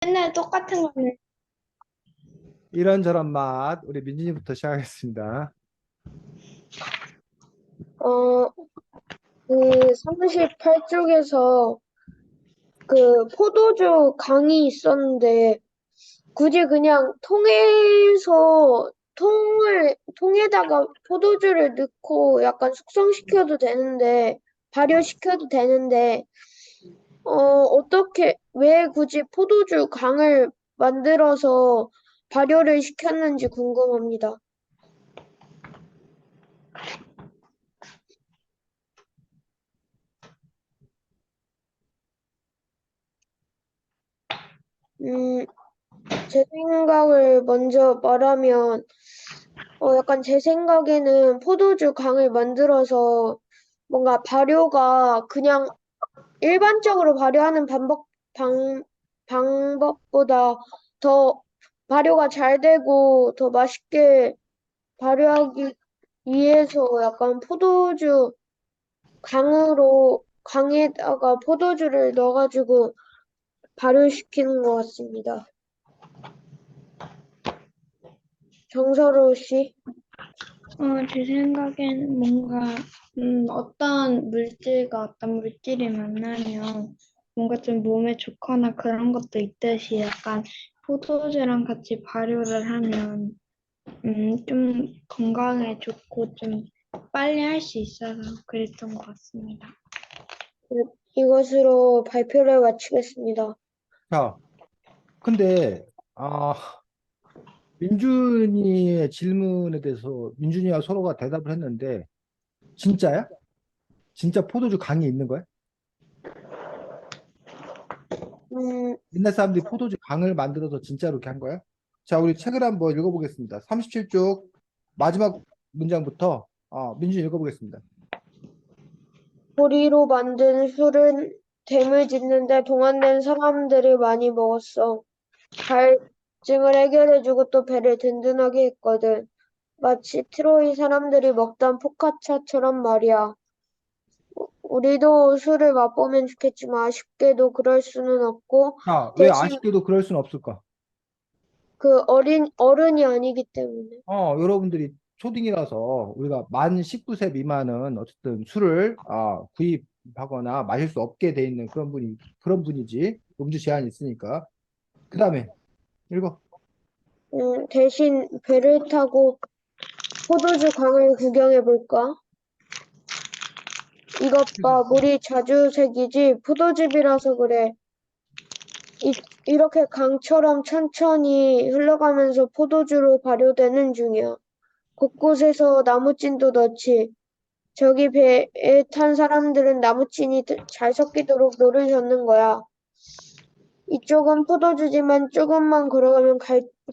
맨날 똑같은 거는. 이런저런 맛, 우리 민준이부터 시작하겠습니다. 어, 그 38쪽에서 그 포도주 강이 있었는데 굳이 그냥 통에다가 포도주를 넣고 약간 숙성시켜도 되는데 발효시켜도 되는데 왜 굳이 포도주 강을 만들어서 발효를 시켰는지 궁금합니다. 음, 제 생각을 먼저 말하면 약간 제 생각에는 포도주 강을 만들어서 뭔가 발효가 그냥 일반적으로 발효하는 방법보다 더 발효가 잘 되고 더 맛있게 발효하기 위해서 약간 강에다가 포도주를 넣어가지고 발효시키는 것 같습니다. 정서로 씨? 제 생각엔 뭔가, 어떤 물질이 만나면 뭔가 좀 몸에 좋거나 그런 것도 있듯이 약간 포도주랑 같이 발효를 하면, 좀 건강에 좋고 좀 빨리 할 수 있어서 그랬던 것 같습니다. 네, 이것으로 발표를 마치겠습니다. 자, 근데, 아, 민준이의 질문에 대해서 민준이와 서로가 대답을 했는데, 진짜야? 진짜 포도주 강이 있는 거야? 음, 옛날 사람들이 포도주 강을 만들어서 진짜로 이렇게 한 거야? 자, 우리 책을 한번 읽어보겠습니다. 37쪽 마지막 문장부터 민준이 읽어보겠습니다. 보리로 만든 술은 댐을 짓는데 동안된 사람들이 많이 먹었어. 갈증을 해결해주고 또 배를 든든하게 했거든. 마치 트로이 사람들이 먹던 포카차처럼 말이야. 우리도 술을 맛보면 좋겠지만 아쉽게도 그럴 수는 없고 자, 왜 대신 아쉽게도 그럴 수는 없을까? 그 어른이 아니기 때문에. 여러분들이 초딩이라서 우리가 만 19세 미만은 어쨌든 술을 구입하거나 마실 수 없게 돼 있는 그런 분이지. 음주 제한이 있으니까. 그 다음에 읽어. 대신 배를 타고 포도주 강을 구경해 볼까? 이것 봐, 물이 자주 새기지 포도즙이라서 그래. 이렇게 강처럼 천천히 흘러가면서 포도주로 발효되는 중이야. 곳곳에서 나무찜도 넣지. 저기 배에 탄 사람들은 나무찜이 잘 섞이도록 노를 젓는 거야. 이쪽은 포도주지만 조금만 걸어가면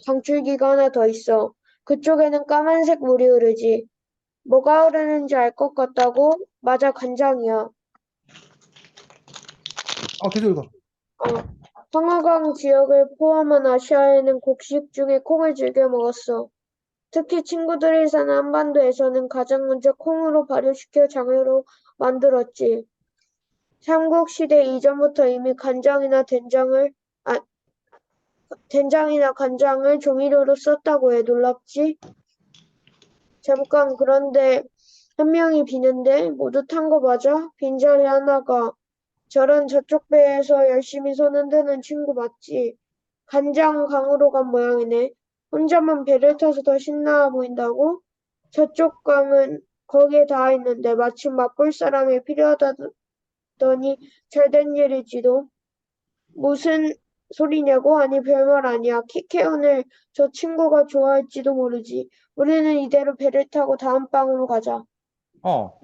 강줄기가 하나 더 있어. 그쪽에는 까만색 물이 흐르지. 뭐가 흐르는지 알 것 같다고? 맞아, 간장이야. 계속 읽어. 어, 황하강 지역을 포함한 아시아에는 곡식 중에 콩을 즐겨 먹었어. 특히 친구들이 사는 한반도에서는 가장 먼저 콩으로 발효시켜 장으로 만들었지. 삼국시대 이전부터 이미 아, 된장이나 간장을 조미료로 썼다고 해. 놀랍지? 잠깐, 그런데 한 명이 비는데 모두 탄 거 맞아? 빈자리 하나가. 저런 저쪽 배에서 열심히 손 흔드는 친구 맞지? 간장 강으로 간 모양이네. 혼자만 배를 타서 더 신나 보인다고? 저쪽 강은 거기에 닿아 있는데 마침 맛볼 사람이 필요하다더니 잘된 일일지도. 무슨 소리냐고? 아니 별말 아니야. 키케온을 저 친구가 좋아할지도 모르지. 우리는 이대로 배를 타고 다음 방으로 가자. 어,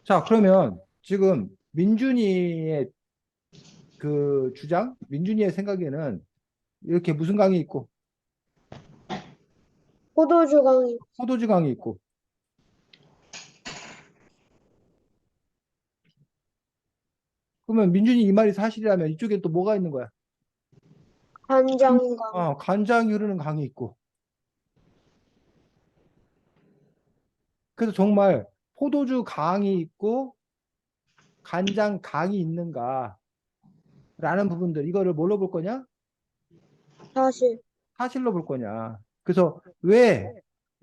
자, 그러면 지금 민준이의 민준이의 생각에는 이렇게 무슨 강이 있고, 포도주 강이 포도주 강이 있고, 그러면 민준이 이 말이 사실이라면 이쪽에 또 뭐가 있는 거야? 간장 강. 간장이 흐르는 강이 있고. 그래서 정말 포도주 강이 있고 간장 강이 있는가라는 부분들 이거를 뭘로 볼 거냐? 사실. 사실로 볼 거냐. 그래서 왜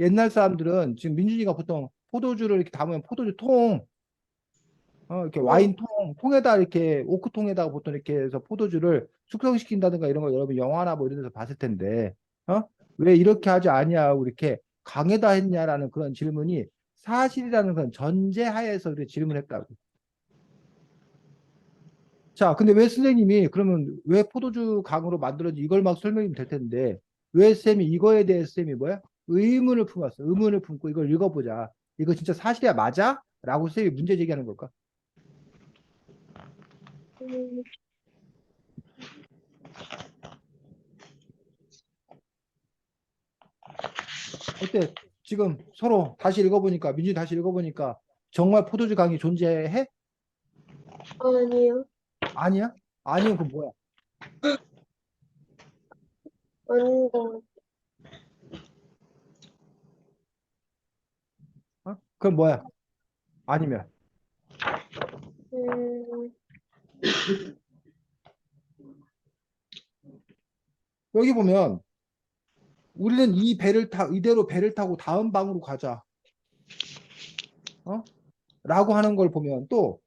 옛날 사람들은 지금 민준이가 보통 포도주를 이렇게 담으면 포도주 통, 이렇게 네. 와인 통에다 이렇게 오크통에다가 보통 이렇게 해서 포도주를 숙성시킨다든가 이런 거 여러분 영화나 뭐 이런 데서 봤을 텐데, 어? 왜 이렇게 하지 않냐고 이렇게 강에다 했냐라는 그런 질문이 사실이라는 그런 전제하에서 이렇게 질문했다고. 자, 근데 왜 선생님이 그러면 왜 포도주 강으로 만들었지 이걸 막 설명이 될 텐데 왜 쌤이 이거에 대해서 쌤이 뭐야? 의문을 품었어. 의문을 품고 이걸 읽어보자. 이거 진짜 사실이야 맞아? 라고 쌤이 문제 제기하는 걸까? 음, 어때? 지금 서로 다시 읽어보니까 민준이 다시 읽어보니까 정말 포도주 강이 존재해? 아니요. 아니야? 아니면 그 뭐야? 아닌 것 그럼 뭐야? 아니면 음, 여기 보면 우리는 이 배를 이대로 배를 타고 다음 방으로 가자. 어? 라고 하는 걸 보면 또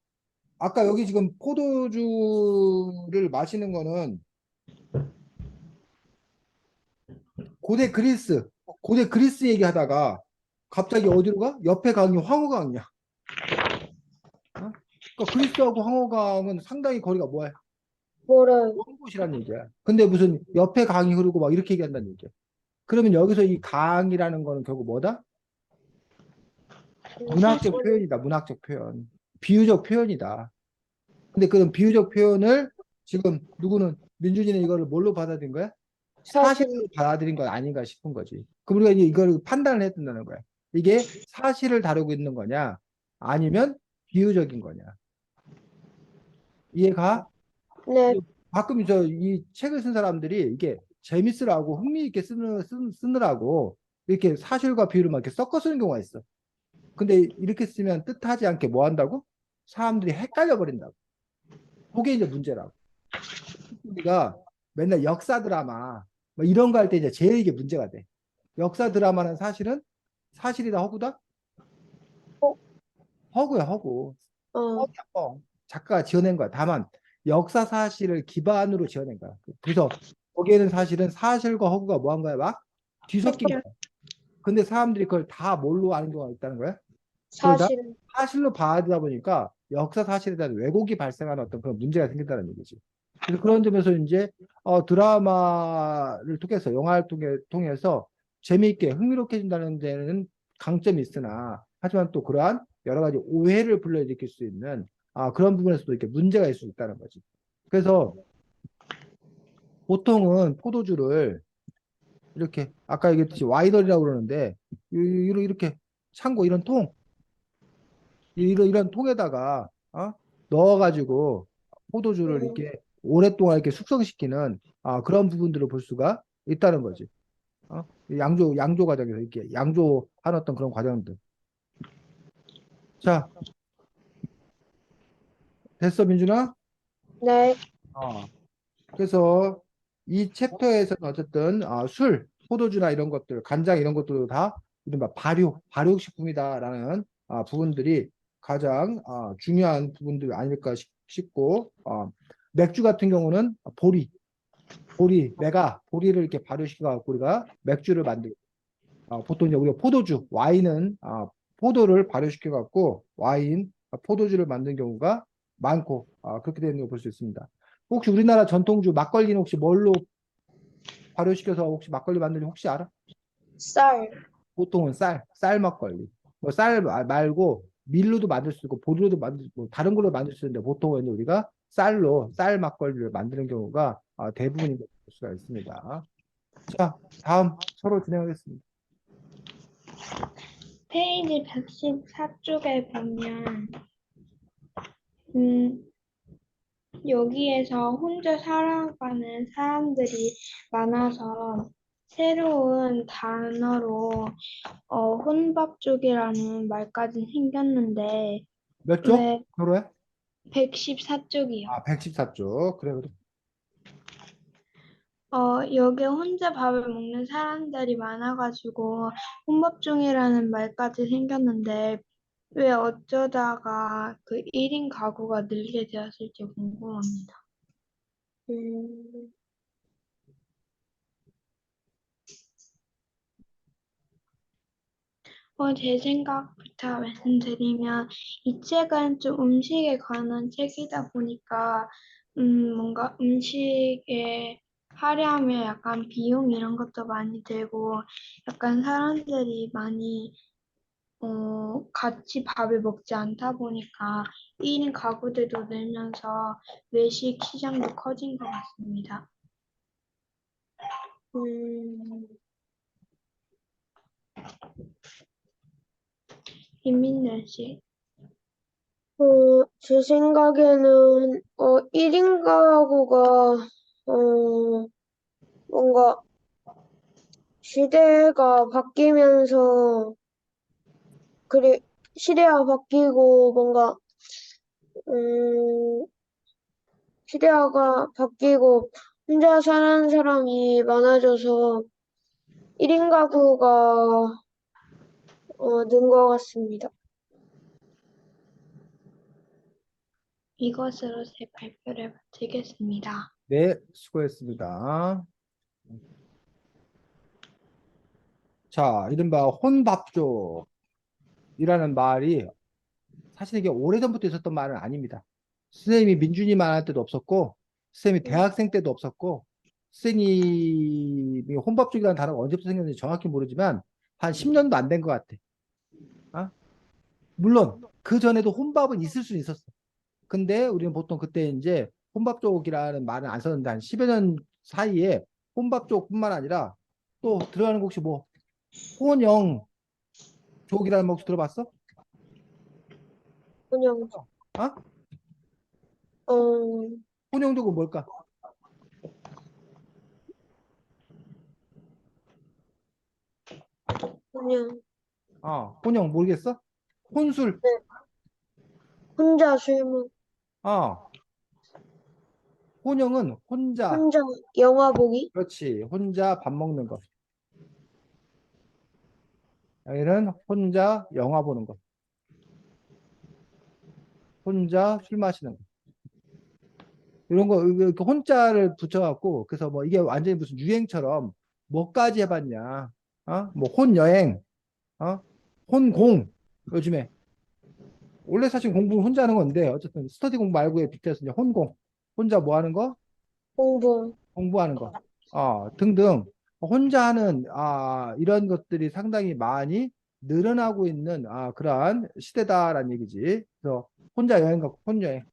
아까 여기 지금 포도주를 마시는 거는 고대 그리스 얘기하다가 갑자기 어디로 가? 옆에 강이 황호강이야. 어? 그러니까 그리스하고 황호강은 상당히 거리가 뭐야? 뭐래요? 먼 곳이란 얘기야. 근데 무슨 옆에 강이 흐르고 막 이렇게 얘기한다는 얘기야. 그러면 여기서 이 강이라는 거는 결국 뭐다? 사실. 문학적 표현이다. 문학적 표현. 비유적 표현이다. 근데 그런 비유적 표현을 지금 누구는 민준이는 이거를 뭘로 받아들인 거야? 사실. 사실로 받아들인 건 아닌가 싶은 거지. 그럼 우리가 이제 이걸 판단을 해야 된다는 거야. 이게 사실을 다루고 있는 거냐? 아니면 비유적인 거냐? 이해가? 네. 가끔 이 책을 쓴 사람들이 이게 재밌으라고 흥미있게 쓰느라고 이렇게 사실과 비유를 막 이렇게 섞어 쓰는 경우가 있어. 근데 이렇게 쓰면 뜻하지 않게 뭐 한다고? 사람들이 헷갈려 버린다고. 그게 이제 문제라고. 우리가 맨날 역사 드라마 뭐 이런 거 할 때 이제 제일 이게 문제가 돼. 역사 드라마는 사실은 사실이다 허구다? 어, 허구야 허구. 어, 뻥이야 뻥. 작가가 지어낸 거야. 다만 역사 사실을 기반으로 지어낸 거야. 그래서 거기에는 사실은 사실과 허구가 뭐 한 거야? 막 뒤섞인 헷갈려. 거야. 근데 사람들이 그걸 다 뭘로 아는 경우가 있다는 거야? 그걸 다 사실. 사실로 봐야 보니까 역사 사실에 대한 왜곡이 발생하는 어떤 그런 문제가 생긴다는 얘기지. 그래서 그런 점에서 이제 드라마를 통해서 영화를 통해서 재미있게 흥미롭게 해준다는 데는 강점이 있으나 하지만 또 그러한 여러 가지 오해를 불러일으킬 수 있는 그런 부분에서도 이렇게 문제가 있을 수 있다는 거지. 그래서 보통은 포도주를 이렇게 아까 얘기했듯이 와이너리라고 그러는데 이렇게 창고 이런 통 이런 통에다가 넣어가지고 포도주를 음, 이렇게 오랫동안 이렇게 숙성시키는 그런 부분들을 볼 수가 있다는 거지. 이 양조 과정에서 이렇게 양조하는 어떤 그런 과정들. 자, 됐어, 민준아? 네. 어. 그래서 이 챕터에서는 어쨌든 포도주나 이런 것들, 간장 이런 것들도 다 이른바 발효식품이다라는 부분들이 가장 중요한 부분들 아닐까 싶고 맥주 같은 경우는 보리를 이렇게 발효시켜 갖고 우리가 맥주를 만들고 보통 이제 우리가 와인은 포도를 발효시켜 갖고 포도주를 만든 경우가 많고 그렇게 되는 걸 볼 수 있습니다. 혹시 우리나라 전통주 막걸리는 혹시 뭘로 발효시켜서 혹시 막걸리 만드는지 혹시 알아? 쌀. 보통은 쌀 막걸리. 뭐 쌀 말고 밀로도 만들 수 있고 보리로도 만들 수 있고 다른 걸로 만들 수 있는데 보통은 우리가 쌀 막걸리를 만드는 경우가 대부분인 걸 볼 수가 있습니다. 자, 다음 서로 진행하겠습니다. 페이지 114쪽에 보면 음, 여기에서 혼자 살아가는 사람들이 많아서 새로운 단어로 혼밥족이라는 말까지 생겼는데 몇 쪽? 왜 서로에? 114쪽이요? 114쪽. 그래, 그래. 여기 혼자 밥을 먹는 사람들이 많아가지고 혼밥중이라는 말까지 생겼는데 왜 어쩌다가 그 1인 가구가 늘게 되었을지 궁금합니다. 음, 제 생각부터 말씀드리면 이 책은 좀 음식에 관한 책이다 보니까 뭔가 음식에 하려면 약간 비용 이런 것도 많이 들고 약간 사람들이 많이 같이 밥을 먹지 않다 보니까 1인 가구들도 늘면서 외식 시장도 커진 것 같습니다. 음, 김민열 씨. 제 생각에는, 1인 가구가, 뭔가 시대가 바뀌면서, 그리, 시대가 바뀌고, 뭔가, 음, 시대가 바뀌고, 혼자 사는 사람이 많아져서 1인 가구가, 는 것 같습니다. 이것으로 제 발표를 마치겠습니다. 네, 수고했습니다. 자, 이른바 혼밥족이라는 말이 사실 이게 오래전부터 있었던 말은 아닙니다. 선생님이 민준이만 할 때도 없었고, 선생님이 대학생 때도 없었고, 선생님이 혼밥족이라는 단어가 언제부터 생겼는지 정확히 모르지만, 한 10년도 안 된 것 같아. 어? 물론, 그 전에도 혼밥은 있을 수는 있었어. 근데 우리는 보통 그때 이제 혼밥족이라는 말은 안 썼는데, 한 10여 년 사이에 혼밥족뿐만 아니라 또 들어가는 거 혹시 뭐, 혼영족이라는 거 혹시 들어봤어? 그냥, 어? 어, 혼영족은 뭘까? 그냥, 혼영 모르겠어? 혼술. 네, 혼자 술 먹, 어, 혼영은 혼자, 혼자 영화 보기? 그렇지. 혼자 밥 먹는 거. 여기는 혼자 영화 보는 거. 혼자 술 마시는 거. 이런 거, 이렇게 혼자를 붙여갖고, 그래서 뭐 이게 완전히 무슨 유행처럼 뭐까지 해봤냐. 뭐 혼여행, 어? 혼공. 요즘에. 원래 사실 공부는 혼자 하는 건데, 어쨌든 스터디 공부 말고에 빗대서 이제 혼공. 혼자 뭐 하는 거? 공부. 공부하는 거, 등등 혼자 하는 이런 것들이 상당히 많이 늘어나고 있는 그러한 시대다라는 얘기지. 그래서 혼자 여행 가고 혼여행.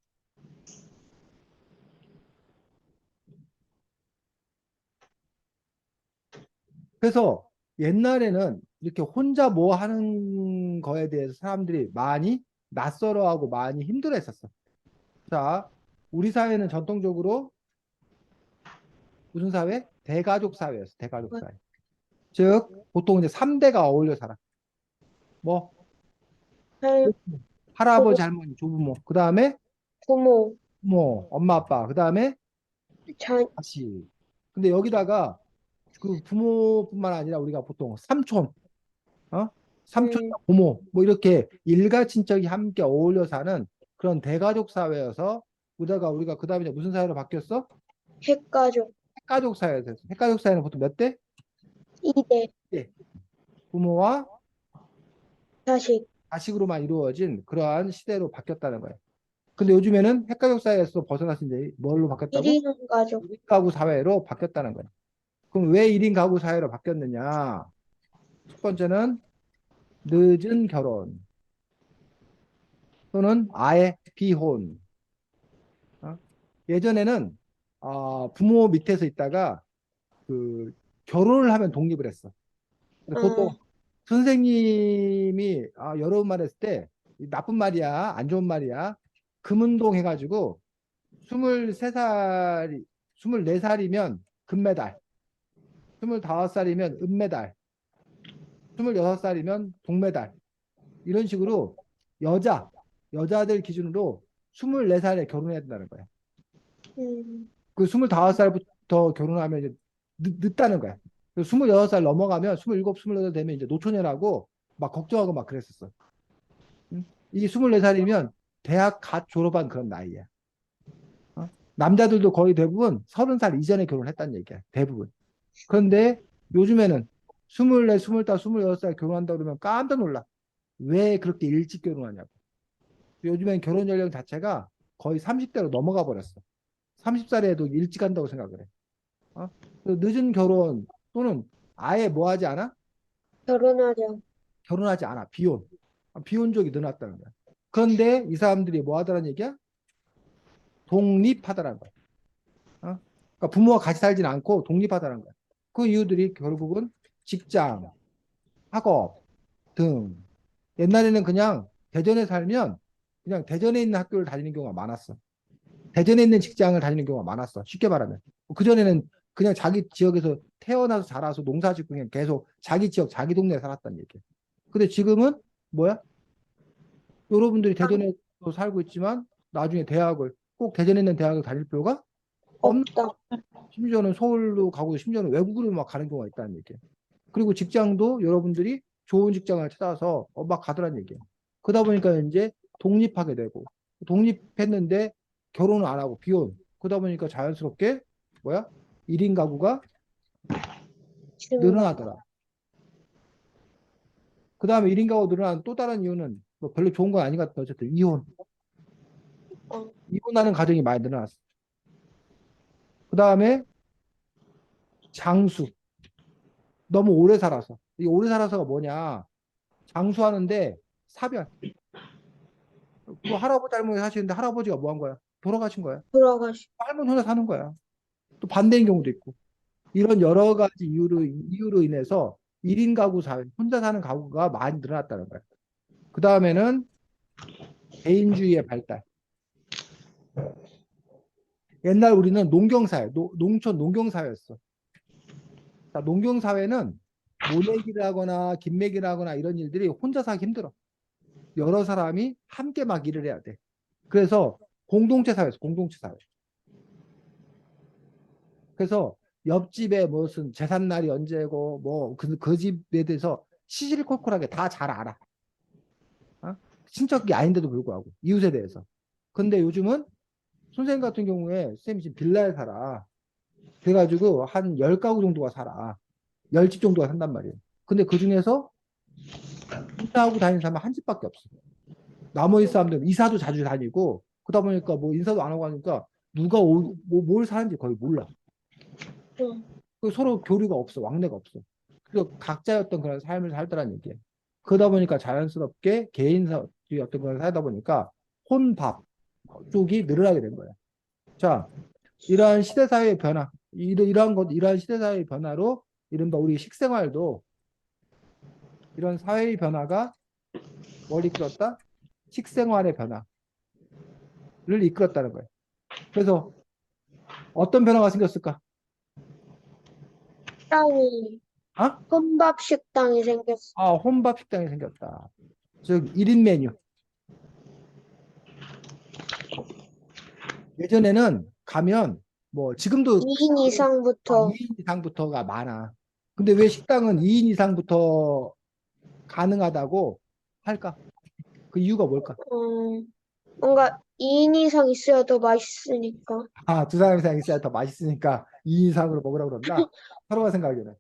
그래서 옛날에는 이렇게 혼자 뭐 하는 거에 대해서 사람들이 많이 낯설어하고 많이 힘들어했었어. 자, 우리 사회는 전통적으로 무슨 사회? 대가족 사회였어. 대가족 사회. 즉 보통 이제 3대가 어울려 살아. 뭐 할, 부모, 할아버지, 할머니, 조부모. 그 다음에 부모, 부모, 엄마, 아빠. 그 다음에 자, 자식. 근데 여기다가 그 부모뿐만 아니라 우리가 보통 삼촌, 어? 삼촌이나 음, 고모, 뭐 이렇게 일가 친척이 함께 어울려 사는 그런 대가족 사회여서 그러다가 우리가 그 다음에 무슨 사회로 바뀌었어? 핵가족, 핵가족 사회가 됐어. 핵가족 사회는 보통 몇 대? 2대, 예. 부모와 자식, 자식으로만 이루어진 그러한 시대로 바뀌었다는 거예요. 근데 요즘에는 핵가족 사회에서 벗어나서 이제 뭘로 바뀌었다고? 1인 가족. 1인 가구 사회로 바뀌었다는 거예요. 그럼 왜 1인 가구 사회로 바뀌었느냐? 첫 번째는 늦은 결혼 또는 아예 비혼. 어? 예전에는 부모 밑에서 있다가 그 결혼을 하면 독립을 했어. 근데 보통 아, 선생님이 여러 말 했을 때 나쁜 말이야, 안 좋은 말이야. 금운동 해가지고 23살이 24살이면 금메달, 25살이면 은메달, 26살이면 동메달. 이런 식으로 여자, 여자들 기준으로 24살에 결혼해야 된다는 거예요. 음, 그 25살부터 결혼하면 이제 늦다는 거야. 26살 넘어가면 27, 28 되면 이제 노처녀라고 막 걱정하고 막 그랬었어. 응? 이게 24살이면 대학 갓 졸업한 그런 나이야. 어? 남자들도 거의 대부분 30살 이전에 결혼했다는 얘기야. 대부분. 그런데 요즘에는 24, 25, 26살 결혼한다 그러면 깜짝 놀라. 왜 그렇게 일찍 결혼하냐고. 요즘엔 결혼 연령 자체가 거의 30대로 넘어가 버렸어. 30살에 해도 일찍 한다고 생각을 해. 어? 그 늦은 결혼 또는 아예 뭐 하지 않아? 결혼하자. 결혼하지 않아. 비혼. 비혼족이 늘어났다는 거야. 그런데 이 사람들이 뭐 하더라는 얘기야? 독립하다라는 거야. 어? 그러니까 부모와 같이 살지는 않고 독립하다는 거야. 그 이유들이 결국은 직장, 학업 등. 옛날에는 그냥 대전에 살면 그냥 대전에 있는 학교를 다니는 경우가 많았어. 대전에 있는 직장을 다니는 경우가 많았어. 쉽게 말하면. 그전에는 그냥 자기 지역에서 태어나서 자라서 농사 짓고 그냥 계속 자기 지역, 자기 동네에 살았다는 얘기야. 근데 지금은 뭐야? 여러분들이 아, 대전에 살고 있지만 나중에 대학을 꼭 대전에 있는 대학을 다닐 필요가 없는, 없다. 심지어는 서울로 가고 심지어는 외국으로 막 가는 경우가 있다는 얘기야. 그리고 직장도 여러분들이 좋은 직장을 찾아서 막 가더란 얘기야. 그러다 보니까 이제 독립하게 되고 독립했는데 결혼을 안 하고 비혼. 그러다 보니까 자연스럽게 뭐야? 1인 가구가 증가. 늘어나더라. 그 다음에 1인 가구 늘어난 또 다른 이유는 뭐 별로 좋은 건 아닌 것 같아. 어쨌든 이혼. 어, 이혼하는 가정이 많이 늘어났어. 그 다음에 장수. 너무 오래 살아서. 이 오래 살아서가 뭐냐? 장수하는데 사별. 그 할아버지 할머니 사시는데 할아버지가 뭐 한 거야? 돌아가신 거야. 돌아가시. 할머니 혼자 사는 거야. 또 반대인 경우도 있고. 이런 여러 가지 이유로 인해서 1인 가구 사회, 혼자 사는 가구가 많이 늘어났다는 거야. 그 다음에는 개인주의의 발달. 옛날 우리는 농경사회, 농촌 농경사회였어. 자, 농경사회는 모내기를 하거나 김매기를 하거나 이런 일들이 혼자서 하기 힘들어. 여러 사람이 함께 막 일을 해야 돼. 그래서 공동체 사회였어, 공동체 사회. 그래서 옆집에 무슨 제삿날이 언제고 뭐 그 집에 대해서 시시콜콜하게 다 잘 알아. 어? 친척이 아닌데도 불구하고 이웃에 대해서. 근데 요즘은 선생님 같은 경우에 선생님이 지금 빌라에 살아. 그래가지고 한 10가구 정도가 살아. 10집 정도가 산단 말이에요. 근데 그 중에서 이사하고 다니는 사람은 한 집밖에 없어. 나머지 사람들은 이사도 자주 다니고 그러다 보니까 뭐 인사도 안 하고 하니까 누가 뭘 사는지 거의 몰라. 응. 그 서로 교류가 없어. 왕래가 없어. 그래서 각자의 어떤 그런 삶을 살더라는 얘기예요. 그러다 보니까 자연스럽게 개인주의 어떤 걸 살다 보니까 혼밥 쪽이 늘어나게 된 거예요. 자, 이러한 시대사회의 변화, 이러한 시대사회의 변화로 이른바 우리 식생활도 이런 사회의 변화가 뭘 이끌었다? 식생활의 변화를 이끌었다는 거예요. 그래서 어떤 변화가 생겼을까? 식당이, 아? 혼밥 식당이 생겼어. 혼밥 식당이 생겼다. 즉, 1인 메뉴. 예전에는 가면 뭐 지금도 2인 이상부터, 2인 이상부터가 많아. 근데 왜 식당은 2인 이상부터 가능하다고 할까? 그 이유가 뭘까? 뭔가 2인 이상 있어야 더 맛있으니까. 두 사람 이상 있어야 더 맛있으니까 2인 이상으로 먹으라고 그런다. 서로가 생각에는.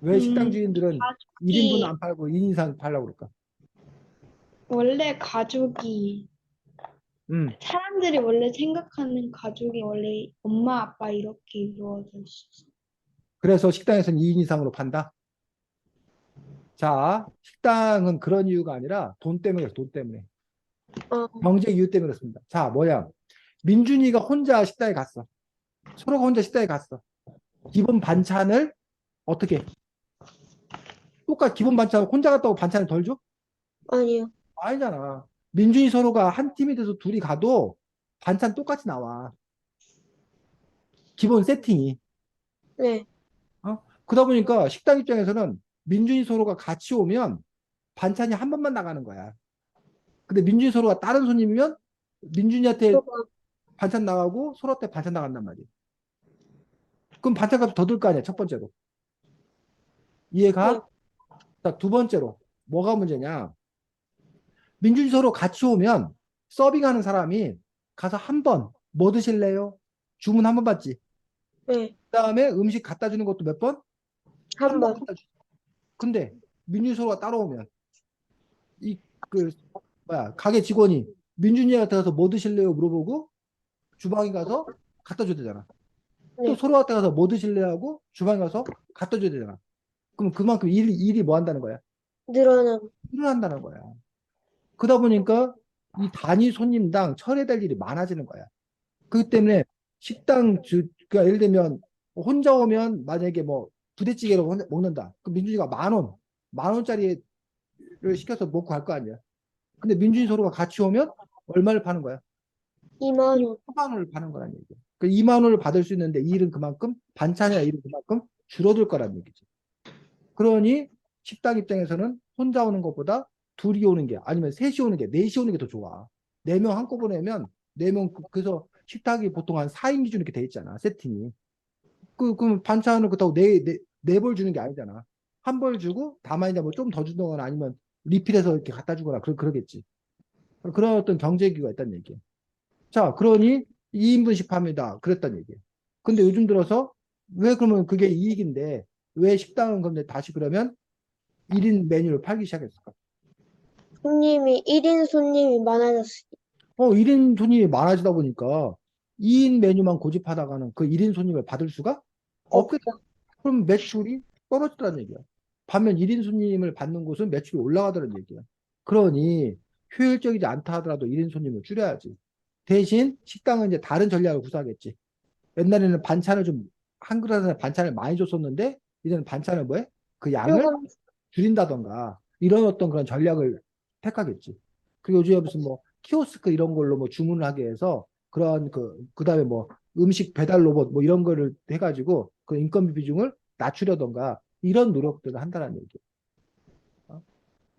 왜 식당 음, 주인들은 1인분 가족이, 안 팔고 2인 이상 팔라고 그럴까? 원래 가족이, 사람들이 원래 생각하는 가족이 원래 엄마, 아빠 이렇게 이루어져 있어. 그래서 식당에서는 2인 이상으로 판다. 자, 식당은 그런 이유가 아니라 돈 때문에 그래요. 돈 때문에. 어, 경제 이유 때문에 그렇습니다. 자, 뭐야? 민준이가 혼자 식당에 갔어. 서로가 혼자 식당에 갔어. 기본 반찬을 어떻게 해? 똑같이 기본 반찬 혼자 갔다고 반찬을 덜 줘? 아니요. 아니잖아. 민준이 서로가 한 팀이 돼서 둘이 가도 반찬 똑같이 나와. 기본 세팅이. 네. 그러다 보니까 식당 입장에서는 민준이 서로가 같이 오면 반찬이 한 번만 나가는 거야. 근데 민준이 서로가 다른 손님이면 민준이한테 서로가, 반찬 나가고 서로한테 반찬 나간단 말이야. 그럼 반찬값이 더 들 거 아니야, 첫 번째로. 네. 이해가? 자, 두 번째로. 뭐가 문제냐? 민준이 서로 같이 오면 서빙하는 사람이 가서 한 번, 뭐 드실래요? 주문 한 번 받지. 네. 그다음에 음식 갖다 주는 것도 몇 번? 한 한 번 번. 갖다 주. 근데 민준이 서로가 따라오면 이 그 뭐야 가게 직원이 민준이한테 가서 뭐 드실래요? 물어보고 주방에 가서 갖다 줘야 되잖아. 또 네. 서로한테 가서 뭐 드실래요? 하고 주방에 가서 갖다 줘야 되잖아. 그럼 그만큼 일이 뭐 한다는 거야? 늘어남. 일어난다는 거야. 그러다 보니까 이 단위 손님당 처리될 일이 많아지는 거야. 그렇기 때문에 그러니까 예를 들면 혼자 오면 만약에 뭐 부대찌개를 먹는다. 그 민준이가 만 원짜리를 시켜서 먹고 갈 거 아니야. 근데 민준이 서로가 같이 오면 얼마를 파는 거야? 2만 원. 3만 원을 파는 거란 얘기야. 그 2만 원을 받을 수 있는데 이 일은 그만큼 반찬이나 일은 그만큼 줄어들 거란 얘기지. 그러니 식당 입장에서는 혼자 오는 것보다 둘이 오는 게 아니면 셋이 오는 게 넷이 오는 게 더 좋아. 네 명 한꺼번에 오면 네 명 그래서 식탁이 보통 한 4인 기준 이렇게 돼 있잖아. 세팅이. 그럼 반찬을 그렇다고 네 벌 주는 게 아니잖아. 한 벌 주고 다만이냐 뭐 좀 더 주거나 아니면 리필해서 이렇게 갖다 주거나 그러겠지. 그런 어떤 경제기구가 있다는 얘기야. 자, 그러니 2인분씩 팝니다. 그랬단 얘기야. 근데 요즘 들어서 왜 그러면 그게 이익인데 왜 식당은 근데 다시 그러면 1인 메뉴를 팔기 시작했을까? 1인 손님이 많아졌어요. 1인 손님이 많아지다 보니까 2인 메뉴만 고집하다가는 그 1인 손님을 받을 수가 없게 돼. 없다. 그럼 매출이 떨어지더라는 얘기야. 반면 1인 손님을 받는 곳은 매출이 올라가더라는 얘기야. 그러니 효율적이지 않다 하더라도 1인 손님을 줄여야지. 대신 식당은 이제 다른 전략을 구사하겠지. 옛날에는 반찬을 한 그릇에 반찬을 많이 줬었는데 이제는 반찬을 뭐해? 그 양을 조금. 줄인다던가 이런 어떤 그런 전략을 택하겠지. 그리고 요즘에 무슨 뭐 키오스크 이런 걸로 뭐 주문을 하게 해서 그런 그다음에 뭐 음식 배달 로봇 뭐 이런 거를 해가지고 그 인건비 비중을 낮추려던가 이런 노력들을 한다는 얘기야. 어?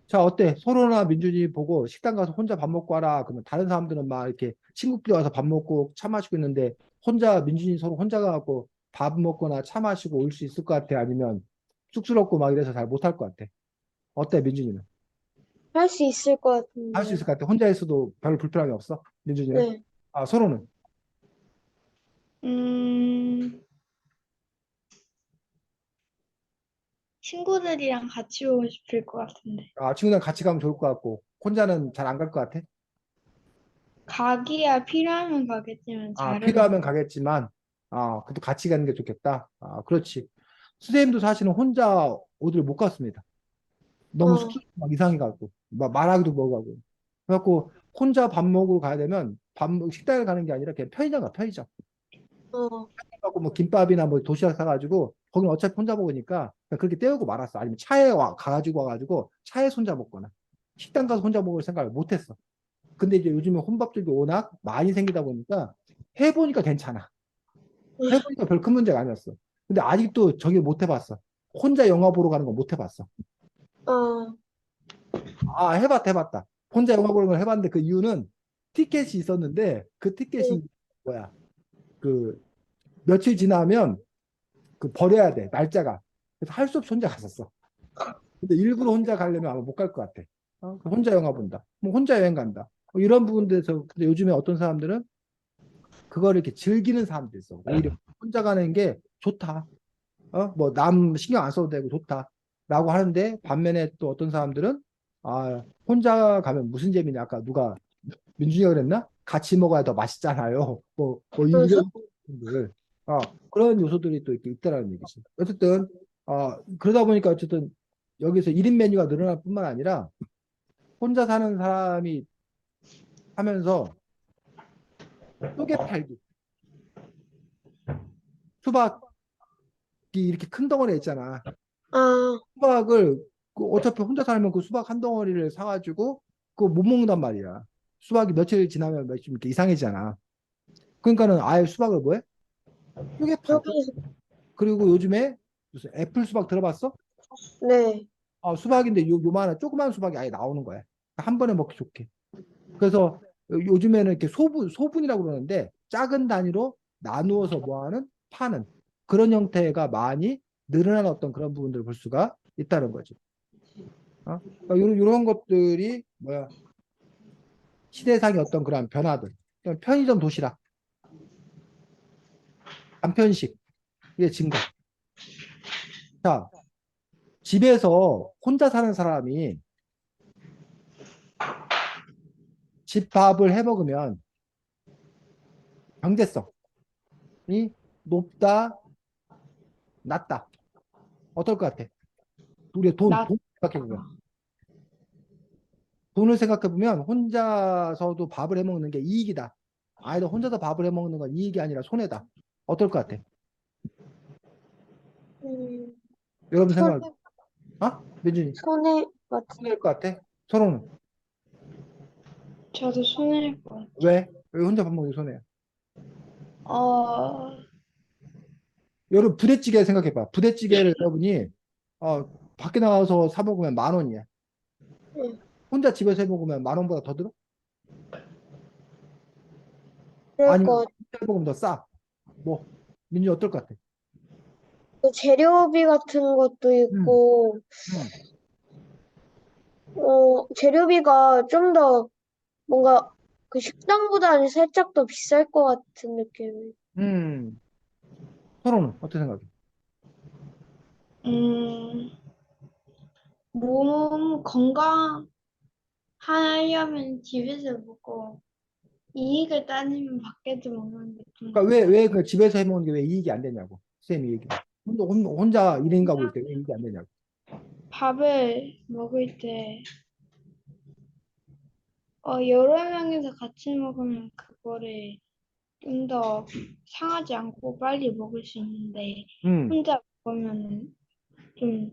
자, 어때? 서로나 민준이 보고 식당 가서 혼자 밥 먹고 와라. 그러면 다른 사람들은 막 이렇게 친구끼리 와서 밥 먹고 차 마시고 있는데 혼자 민준이 서로 혼자 가고 밥 먹거나 차 마시고 올 수 있을 것 같아? 아니면 쑥스럽고 막 이래서 잘 못할 것 같아? 어때, 민준이는? 할 수 있을 것 할 수 같은데요. 있을 것 같아? 혼자 있어도 별로 불편함이 없어? 민준이는? 네. 아, 서로는? 음, 친구들이랑 같이 오고 싶을 것 같은데. 아, 친구랑 같이 가면 좋을 것 같고 혼자는 잘 안 갈 것 같아? 가기야 필요하면 가겠지만 아, 잘은 필요하면 가겠지만 그래도 같이 가는 게 좋겠다. 아, 그렇지. 선생님도 사실은 혼자 어디를 못 갔습니다. 너무 어, 스트레스 막 이상해갖고 막 말하기도 뭐하고 그래갖고 혼자 밥 먹으러 가야 되면 식당에 가는 게 아니라 그냥 편의점 가 편의점 어, 갖고 뭐 김밥이나 뭐 도시락 사가지고 거기는 어차피 혼자 먹으니까 그냥 그렇게 때우고 말았어. 아니면 차에 가가지고 와가지고 차에 혼자 먹거나 식당 가서 혼자 먹을 생각을 못했어. 근데 이제 요즘에 혼밥집이 워낙 많이 생기다 보니까 해보니까 괜찮아. 해보니까 별 큰 문제가 아니었어. 근데 아직도 저기 못 해봤어. 혼자 영화 보러 가는 거 못 해봤어. 어, 아, 해봤다. 혼자 영화 보는 걸 해봤는데 그 이유는 티켓이 있었는데 그 네. 티켓이 뭐야? 그 며칠 지나면 그 버려야 돼, 날짜가. 그래서 할 수 없이 혼자 갔었어. 근데 일부러 혼자 가려면 아마 못 갈 것 같아. 혼자 영화 본다. 뭐 혼자 여행 간다. 뭐 이런 부분들에서 근데 요즘에 어떤 사람들은 그거를 이렇게 즐기는 사람도 있어. 오히려 혼자 가는 게 좋다. 뭐 남 신경 안 써도 되고 좋다. 라고 하는데 반면에 또 어떤 사람들은 혼자 가면 무슨 재미냐. 아까 누가 민준이가 그랬나? 같이 먹어야 더 맛있잖아요. 이런 분들. 그런 요소들이 또 이렇게 있다라는 얘기지. 어쨌든 그러다 보니까 어쨌든 여기서 1인 메뉴가 늘어날 뿐만 아니라 혼자 사는 사람이 하면서 쪼개 팔기. 수박이 이렇게 큰 덩어리 있잖아. 아, 수박을 어차피 혼자 살면 그 수박 한 덩어리를 사가지고 그거 못 먹는단 말이야. 수박이 며칠 지나면 좀 이렇게 이상해지잖아. 그러니까는 아예 수박을 뭐해? 쪼개 팔아. 여기, 그리고 요즘에 무슨 애플 수박 들어봤어? 네. 수박인데 요만한 조그만 수박이 아예 나오는 거야. 한 번에 먹기 좋게. 그래서 요즘에는 이렇게 소분이라고 그러는데 작은 단위로 나누어서 뭐하는 파는. 그런 형태가 많이 늘어난 어떤 그런 부분들을 볼 수가 있다는 거지. 그러니까 이런 것들이 뭐야? 시대상의 어떤 그런 변화들. 그러니까 편의점 도시락, 간편식, 이게 증가. 자, 집에서 혼자 사는 사람이 집밥을 해 먹으면 경제성이 높다, 낮다. 어떨 것 같아? 우리 나 돈 생각해보면. 돈을 생각해보면 혼자서도 밥을 해 먹는 게 이익이다. 아니다. 혼자서 밥을 해 먹는 건 이익이 아니라 손해다. 어떨 것 같아? 음, 여러분 손, 생각, 민준이, 손해 같은. 손해일 것 같아? 서로는. 저도 손해일 것 같아요. 왜? 왜 혼자 밥 먹는 게 손해야? 어, 여러분 부대찌개 생각해봐. 부대찌개를 여러분이 어, 밖에 나가서 사 먹으면 10,000원이야. 네, 혼자 집에서 해 먹으면 10,000원보다 더 들어? 그럴 아니면 것 혼자 해 먹으면 더 싸? 뭐 민준이 어떨 것 같아? 같고, 재료비 같은 것도 음, 있고, 음, 재료비가 좀 더 뭔가 그 식당보다는 살짝 더 비쌀 것 같은 느낌. 음. 서로는 어떻게 생각해? 음, 몸 건강하려면 집에서 먹고, 이익을 따지면 밖에서 먹는 게 좀 그러니까 낫다. 왜 그 집에서 해 먹는 게 왜 이익이 안 되냐고. 쌤이 얘기해. 혼자 1인 가구일 때 왜 이익이 안 되냐고. 밥을 먹을 때, 여러 명이서 같이 먹으면 그거를 좀 더 상하지 않고 빨리 먹을 수 있는데, 음, 혼자 먹으면 좀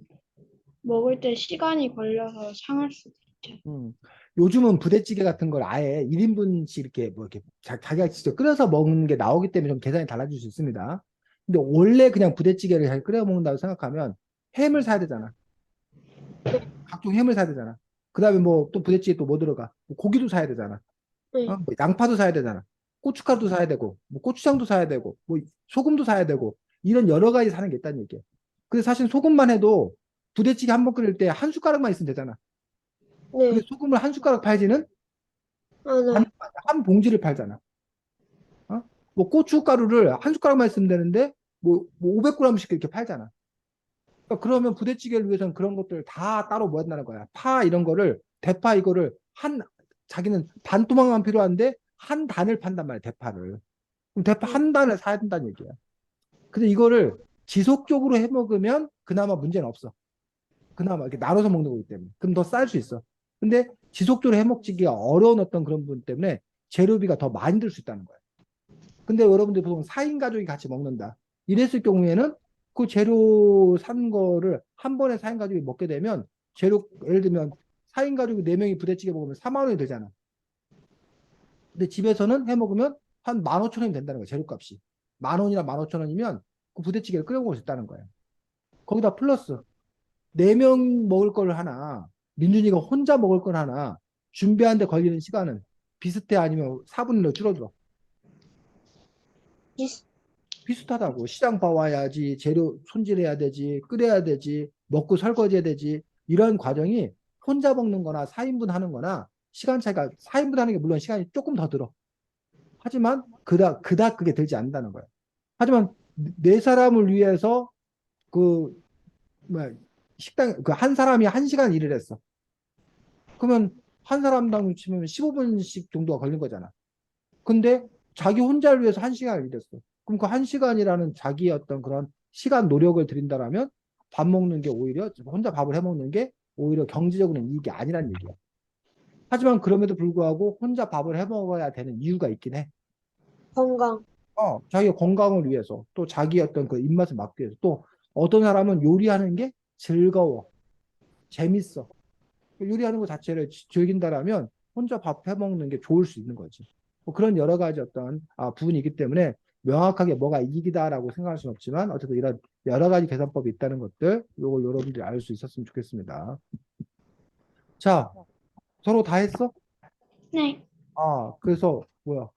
먹을 때 시간이 걸려서 상할 수도 있죠. 음. 요즘은 부대찌개 같은 걸 아예 1인분씩 이렇게 뭐 이렇게 자기가 직접 끓여서 먹는 게 나오기 때문에 좀 계산이 달라질 수 있습니다. 근데 원래 그냥 부대찌개를 잘 끓여 먹는다고 생각하면 햄을 사야 되잖아. 각종 햄을 사야 되잖아. 그 다음에 뭐 또 부대찌개 또 뭐 들어가? 뭐 고기도 사야 되잖아. 네, 뭐 양파도 사야 되잖아. 고춧가루도 사야 되고, 뭐 고추장도 사야 되고, 뭐 소금도 사야 되고, 이런 여러 가지 사는 게 있다는 얘기야. 그래서 사실 소금만 해도 부대찌개 한 번 끓일 때 한 숟가락만 있으면 되잖아. 근데 네, 소금을 한 숟가락 팔지는 한, 하나. 한 봉지를 팔잖아. 뭐 고춧가루를 한 숟가락만 있으면 되는데, 뭐 500g씩 이렇게 팔잖아. 그러니까 그러면 부대찌개를 위해서는 그런 것들 다 따로 뭐 한다는 거야. 파 이런 거를, 대파 이거를 자기는 반 토막만 필요한데, 한 단을 판단 말이야, 대파를. 그럼 대파 네, 한 단을 사야 된다는 얘기야. 근데 이거를 지속적으로 해 먹으면 그나마 문제는 없어. 그나마 이렇게 나눠서 먹는 거기 때문에. 그럼 더 쌀 수 있어. 근데 지속적으로 해 먹기가 어려운 어떤 그런 부분 때문에 재료비가 더 많이 들 수 있다는 거야. 근데 여러분들 보통 4인 가족이 같이 먹는다. 이랬을 경우에는 그 재료 산 거를 한 번에 4인 가족이 먹게 되면 재료, 예를 들면 4인 가족이 4명이 부대찌개 먹으면 4만 원이 되잖아. 근데 집에서는 해 먹으면 한 15,000원이 된다는 거야, 재료값이. 10,000원이나 15,000원이면 그 부대찌개를 끓여 먹을 수 있다는 거야. 거기다 플러스 4명 먹을 걸 하나, 민준이가 혼자 먹을 걸 하나, 준비하는데 걸리는 시간은 비슷해 아니면 4분의 1로 줄어들어? 비슷, 비슷하다고. 시장 봐와야지, 재료 손질해야 되지, 끓여야 되지, 먹고 설거지해야 되지. 이런 과정이 혼자 먹는 거나 4인분 하는 거나 시간 차이가 4인분 하는 게 물론 시간이 조금 더 들어. 하지만 그닥 그게 들지 않는다는 거야. 하지만 네 사람을 위해서 그 뭐야 식당 그 한 사람이 1시간 일을 했어. 그러면 한 사람당 치면 15분씩 정도가 걸린 거잖아. 근데 자기 혼자를 위해서 1시간을 일했어. 그럼 그 1시간이라는 자기의 어떤 그런 시간 노력을 들인다라면 밥 먹는 게 오히려 혼자 밥을 해 먹는 게 오히려 경제적으로는 이익이 아니란 얘기야. 하지만 그럼에도 불구하고 혼자 밥을 해 먹어야 되는 이유가 있긴 해. 건강. 자기의 건강을 위해서 또 자기 어떤 그 입맛을 맞기 위해서 또 어떤 사람은 요리하는 게 즐거워, 재밌어. 요리하는 것 자체를 즐긴다라면 혼자 밥 해 먹는 게 좋을 수 있는 거지. 뭐 그런 여러 가지 어떤 부분이 있기 때문에 명확하게 뭐가 이익이다라고 생각할 수는 없지만 어쨌든 이런 여러 가지 계산법이 있다는 것들 요걸 여러분들이 알 수 있었으면 좋겠습니다. 자, 서로 다 했어? 네. 그래서 뭐야?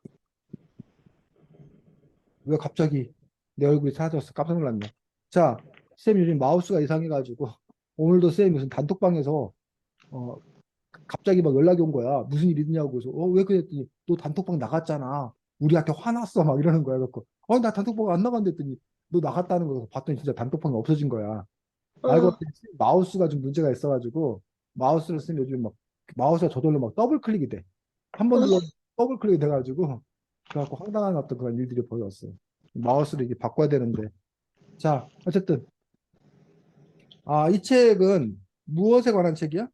왜 갑자기? 내 얼굴이 사라졌어. 깜짝 놀랐네. 자, 쌤 요즘 마우스가 이상해가지고 오늘도 쌤 무슨 단톡방에서 어, 갑자기 막 연락이 온 거야. 무슨 일 있냐고. 그래서 왜 그랬더니 너 단톡방 나갔잖아. 우리한테 화났어. 막 이러는 거야. 그래서 나 단톡방 안 나간다 했더니 너 나갔다는 거서 봤더니 진짜 단톡방이 없어진 거야. 알고 어, 봤더니 마우스가 좀 문제가 있어가지고 마우스를 쓰면 요즘 막 마우스가 저절로 막 더블 클릭이 돼. 한 번 눌러 더블 클릭이 돼가지고 그래갖고 황당한 어떤 그런 일들이 벌어졌어. 마우스를 이게 바꿔야 되는데. 자, 어쨌든 이 책은 무엇에 관한 책이야?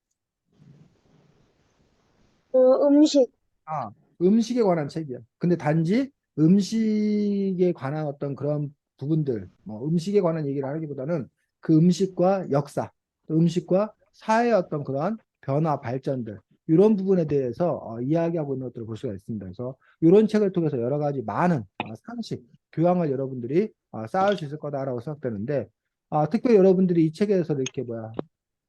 음식. 아, 음식에 관한 책이야. 근데 단지 음식에 관한 어떤 그런 부분들, 뭐 음식에 관한 얘기를 하기보다는 그 음식과 역사, 또 음식과 사회의 어떤 그런 변화, 발전들, 이런 부분에 대해서 이야기하고 있는 것들을 볼 수가 있습니다. 그래서 이런 책을 통해서 여러 가지 많은 상식, 교양을 여러분들이 쌓을 수 있을 거다라고 생각되는데, 특별히 여러분들이 이 책에서 이렇게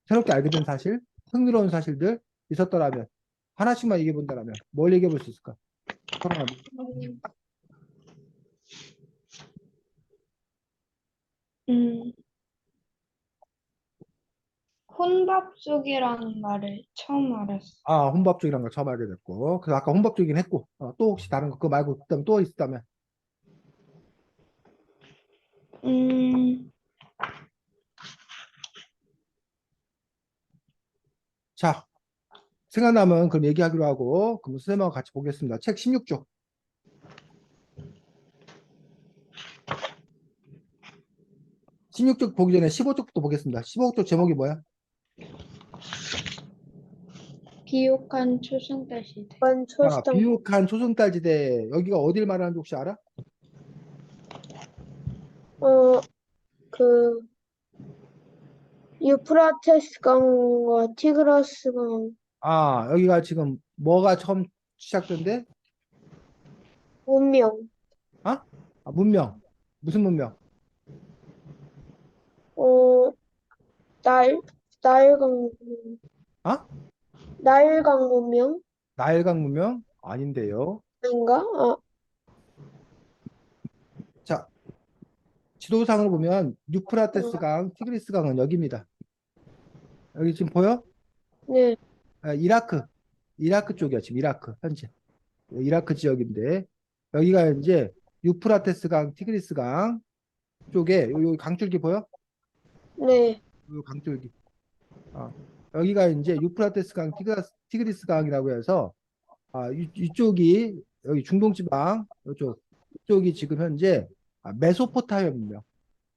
새롭게 알게 된 사실, 흥미로운 사실들 있었더라면 하나씩만 얘기해 본다면 뭘 얘기해 볼 수 있을까? 서롱아, 음, 혼밥족이라는 말을 처음 알았어. 혼밥족이라는 걸 처음 알게 됐고, 그래서 아까 혼밥족이긴 했고, 또 혹시 다른 거 그거 말고 그다음 또 있다면, 음, 자 생각나면 그럼 얘기하기로 하고, 그럼 선생님하고 같이 보겠습니다. 책 16쪽, 16쪽 보기 전에 15쪽부터 보겠습니다. 15쪽 제목이 뭐야? 비옥한 초승달 시대. 초승. 비옥한 초승달지대. 여기가 어딜 말하는지 혹시 알아? 어, 그, 유프라테스 강과 티그라스 강, 여기가 지금 뭐가 처음 시작된대? 문명. 아? 문명. 무슨 문명? 어, 날, 나일강, 아? 나일강 문명? 나일강 문명? 아닌데요. 아닌가? 자, 지도상을 보면 유프라테스 어, 강, 티그리스 강은 여기입니다. 여기 지금 보여? 네, 이라크, 이라크 쪽이야 지금 이라크 현재 이라크 지역인데 여기가 이제 유프라테스 강, 티그리스 강 쪽에 요 강줄기 보여? 네, 요 강줄기. 여기가 이제 유프라테스 강, 티그리스 강이라고 해서 이쪽이 여기 중동 지방 이쪽이 지금 현재 메소포타미아 문명.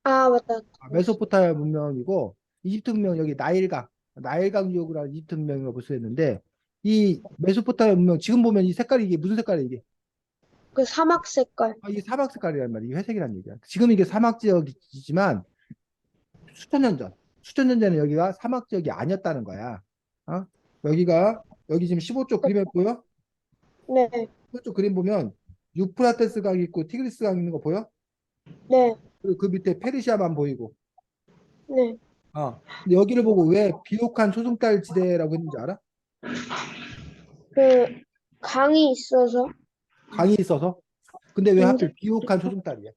맞다. 메소포타미아 문명이고 이집트 문명 여기 나일강 지역으로 하는 이집트 문명이라고 볼 수 있는데 이 메소포타미아 문명 지금 보면 이 색깔이 이게 무슨 색깔이야 이게? 그 사막 색깔. 이게 사막 색깔이란 말이야. 이게 회색이란 얘기야. 지금 이게 사막 지역이지만 수천 년 전, 수천 년 전에 여기가 사막 지역이 아니었다는 거야. 어? 여기 지금 15쪽 그림에 보여? 네, 15쪽 그림 보면 유프라테스 강이 있고 티그리스 강 있는 거 보여? 네, 그리고 그 밑에 페르시아만 보이고. 네. 근데 여기를 보고 왜 비옥한 초승달 지대라고 했는지 알아? 그, 강이 있어서, 강이 있어서. 근데 왜 굉장히, 하필 비옥한 초승달이야?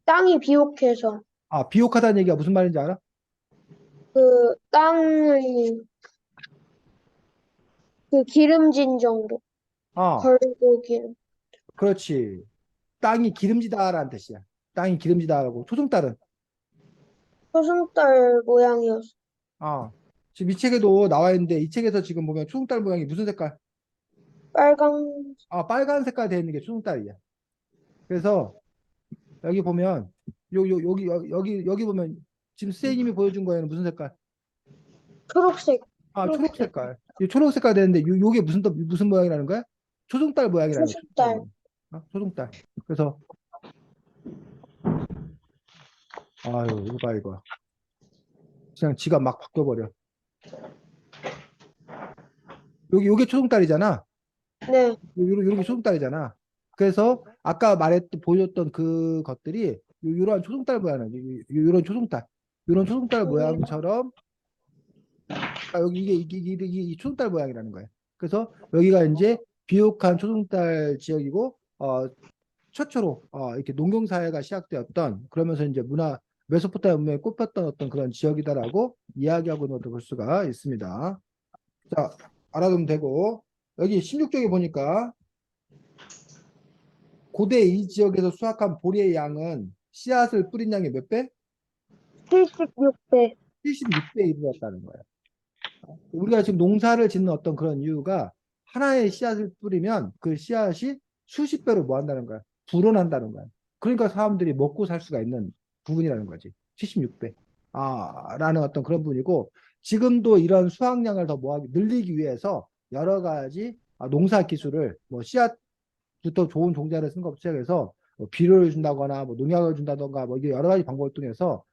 땅이 비옥해서, 비옥하다는 얘기가 무슨 말인지 알아? 그, 땅의, 그 기름진 정도. 아, 걸고 기름. 그렇지. 땅이 기름지다라는 뜻이야. 땅이 기름지다라고. 초승달은 초승달 모양이었어. 아, 지금 이 책에도 나와 있는데 이 책에서 지금 보면 초승달 모양이 무슨 색깔? 빨강, 빨간 색깔 되어 있는 게 초승달이야. 그래서 여기 보면 여기 보면 지금 선생님이 보여준 거에는 무슨 색깔? 초록색, 초록 색깔. 이 초록 색깔 되는데 요게 무슨 모양이라는 거야? 초승달 모양이라는 거야. 초승달 초승달. 모양. 초승달. 그래서 아유 이거 봐 이거. 그냥 지가 막 바뀌어버려. 요게 초승달이잖아. 네, 요렇게 초승달이잖아. 그래서 아까 보여줬던 그 것들이 요런 초승달 모양이야. 요런 초승달. 요런 초승달 모양처럼 여기 이게 이 초승달 모양이라는 거예요. 그래서 여기가 이제 비옥한 초승달 지역이고 최초로 이렇게 농경 사회가 시작되었던 그러면서 이제 메소포타미아 문명에 꼽혔던 어떤 그런 지역이다라고 이야기하고는 볼 수가 있습니다. 자, 알아두면 되고 여기 16쪽에 보니까 고대 이 지역에서 수확한 보리의 양은 씨앗을 뿌린 양의 몇 배? 76배. 76배에 이르렀다는 거예요. 우리가 지금 농사를 짓는 어떤 그런 이유가 하나의 씨앗을 뿌리면 그 씨앗이 수십 배로 뭐 한다는 거야? 불어난다는 거야. 그러니까 사람들이 먹고 살 수가 있는 부분이라는 거지. 76배. 라는 어떤 그런 부분이고, 지금도 이런 수확량을 더 늘리기 위해서 여러 가지 농사 기술을 뭐 씨앗부터 좋은 종자를 쓴 것부터 시작해서 뭐 비료를 준다거나 뭐 농약을 준다던가 뭐 이게 여러 가지 방법을 통해서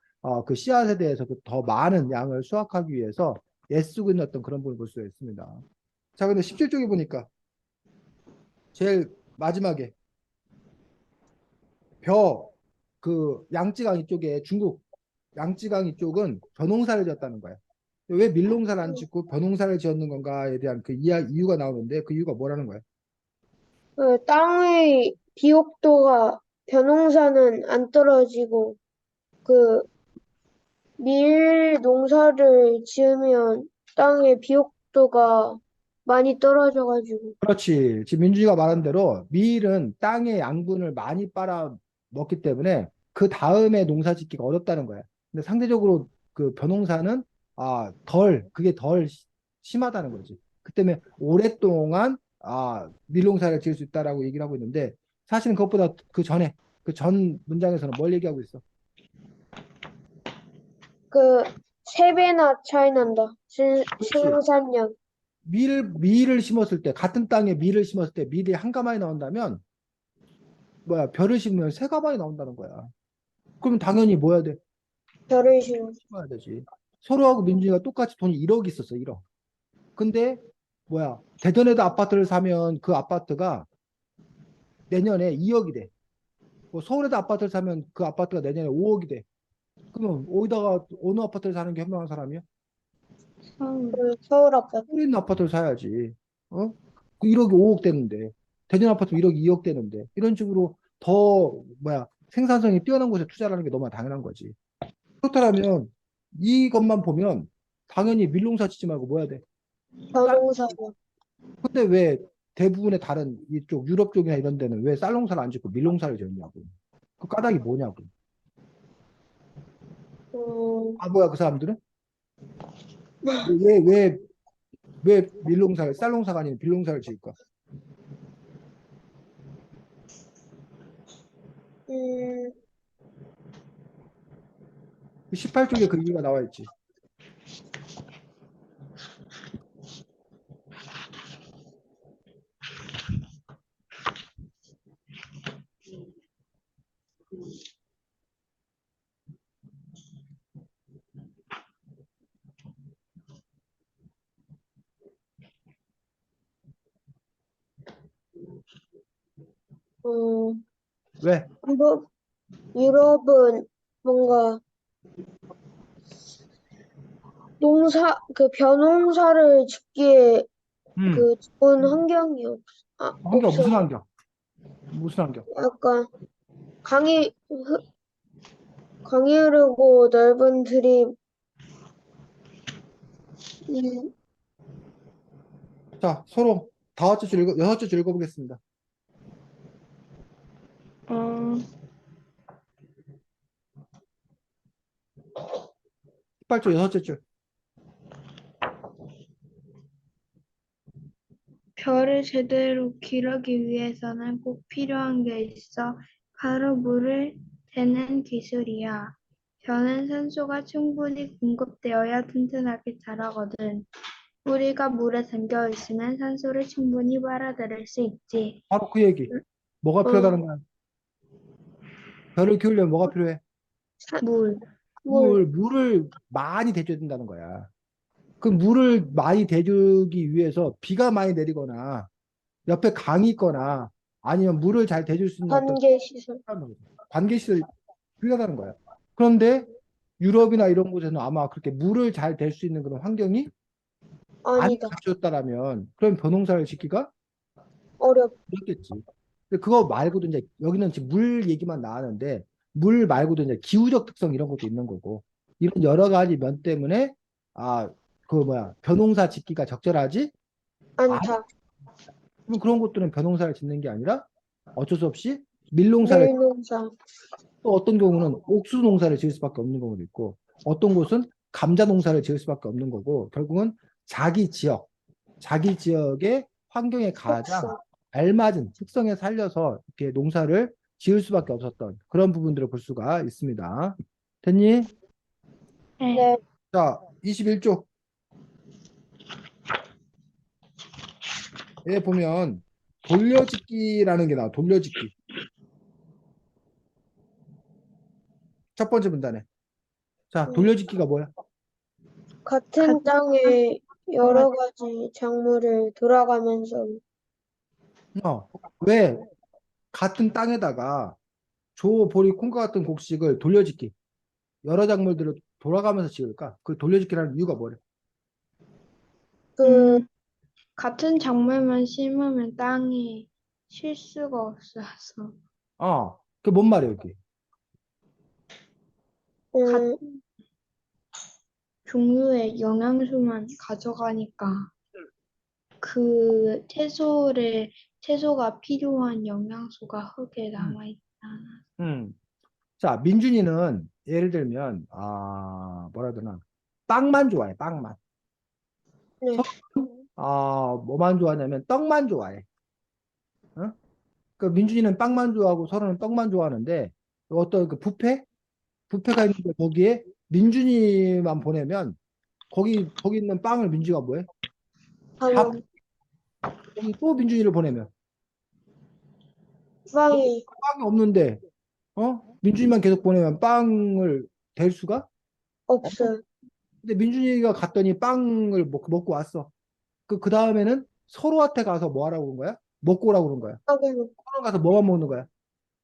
그 씨앗에 대해서 더 많은 양을 수확하기 위해서 애쓰고 있는 어떤 그런 부분을 볼 수가 있습니다. 자, 근데 17쪽에 보니까 제일 마지막에 양쯔강 이쪽에 중국 양쯔강 이쪽은 벼농사를 지었다는 거예요. 왜 밀농사를 안 짓고 벼농사를 지었는 건가에 대한 그 이유가 나오는데 그 이유가 뭐라는 거예요? 땅의 비옥도가 벼농사는 안 떨어지고 그 밀 농사를 지으면 땅의 비옥도가 많이 떨어져가지고 그렇지. 지금 민준이가 말한 대로 밀은 땅의 양분을 많이 빨아 먹기 때문에 그 다음에 농사 짓기가 어렵다는 거야. 근데 상대적으로 그 벼농사는 그게 덜 심하다는 거지. 그 때문에 오랫동안 밀농사를 지을 수 있다라고 얘기를 하고 있는데 사실은 그것보다 그 전에 그 전 문장에서는 뭘 얘기하고 있어? 그 3배나 차이 난다. 그렇지. 생산량. 밀을 심었을 때 같은 땅에 밀을 심었을 때 밀이 한 가마에 나온다면 벼를 심으면 세 가마에 나온다는 거야. 그럼 당연히 뭐 해야 돼? 벼를 심어. 심어야 되지. 서로하고 민준이가 똑같이 돈이 1억 있었어, 1억. 근데 대전에도 아파트를 사면 그 아파트가 내년에 2억이 돼. 뭐 서울에도 아파트를 사면 그 아파트가 내년에 5억이 돼. 그러면 어디다가 어느 아파트를 사는 게 현명한 사람이야? 서울 아파트. 서울에 있는 아파트를 사야지. 어? 그 1억이 5억 되는데 대전 아파트 1억이 2억 되는데 이런 식으로 더 생산성이 뛰어난 곳에 투자하는 게 너무 당연한 거지. 그렇다면 이것만 보면 당연히 밀농사 짓지 말고 뭐 해야 돼? 벼농사고. 근데 왜 대부분의 다른 이쪽 유럽 쪽이나 이런 데는 왜 쌀농사를 안 짓고 밀농사를 지었냐고. 그 까닭이 뭐냐고. 뭐야 그 사람들은? 왜, 왜, 왜 쌀농사가 아닌 밀농사를 지을까? 음, 18쪽에 그 이유가 나와 있지. 음, 왜? 유럽은 뭔가 벼농사를 짓기에 음. 그 좋은 환경이 환경, 없어. 무슨 환경? 무슨 환경? 약간 강이 흐르고 넓은 들이, 음, 자, 서로 여섯 줄 읽어보겠습니다. 어, 18쪽 여섯째 줄. 별을 제대로 기르기 위해서는 꼭 필요한 게 있어. 바로 물을 재는 기술이야. 별은 산소가 충분히 공급되어야 튼튼하게 자라거든. 우리가 물에 잠겨 있으면 산소를 충분히 빨아들일 수 있지. 바로 그 얘기. 뭐가 어, 필요하다는 거야? 별을 키우려면 뭐가 필요해? 물. 물, 물을 많이 대줘야 된다는 거야. 그 물을 많이 대주기 위해서 비가 많이 내리거나 옆에 강이 있거나 아니면 물을 잘 대줄 수 있는 어떤 관계 시설. 관계시설이 필요하다는 거야. 그런데 유럽이나 이런 곳에는 아마 그렇게 물을 잘 댈 수 있는 그런 환경이 안 아니다. 갖춰졌다라면 그럼 벼농사를 짓기가 어렵. 어렵겠지. 근데 그거 말고도 이제 여기는 지금 물 얘기만 나왔는데 물 말고도 이제 기후적 특성 이런 것도 있는 거고 이런 여러 가지 면 때문에 그 뭐야 벼농사 짓기가 적절하지? 아, 않다. 그럼 그런 것들은 벼농사를 짓는 게 아니라 어쩔 수 없이 밀농사를 밀농사. 또 어떤 경우는 옥수수 농사를 지을 수밖에 없는 경우도 있고 어떤 곳은 감자 농사를 지을 수밖에 없는 거고 결국은 자기 지역의 환경에 가장 특수. 알맞은 특성에 살려서 이렇게 농사를 지을 수밖에 없었던 그런 부분들을 볼 수가 있습니다. 됐니? 네. 네. 자, 21쪽. 에 보면 돌려짓기라는 게 나와. 돌려짓기. 첫 번째 문단에. 자, 돌려짓기가 뭐야? 같은 땅에 여러 가지 작물을 돌아가면서 왜 같은 땅에다가 조, 보리, 콩과 같은 곡식을 돌려짓기 여러 작물들을 돌아가면서 지을까? 그 돌려짓기라는 이유가 뭐래? 그 같은 작물만 심으면 땅이 쉴 수가 없어서 그게 뭔 말이야, 여기? 음, 같은 종류의 영양소만 가져가니까 그 채소가 필요한 영양소가 흙에 남아있잖아. 음. 자, 민준이는 예를 들면 뭐라 해야 되나? 빵만 좋아해, 빵만. 네. 뭐만 좋아하냐면 떡만 좋아해. 어? 그 민준이는 빵만 좋아하고 서로는 떡만 좋아하는데 어떤 그 뷔페가 있는데 거기에 민준이만 보내면 거기 있는 빵을 민준이가 뭐해? 다 하면 거기 또 민준이를 보내면 빵이 빵이 없는데 민준이만 계속 보내면 빵을 댈 수가? 없어. 없어요. 근데 민준이가 갔더니 빵을 먹고 왔어. 그 다음에는 서로한테 가서 뭐 하라고 그런 거야? 먹고 오라고 그런 거야. 떡에는 서로 가서 뭐만 먹는 거야?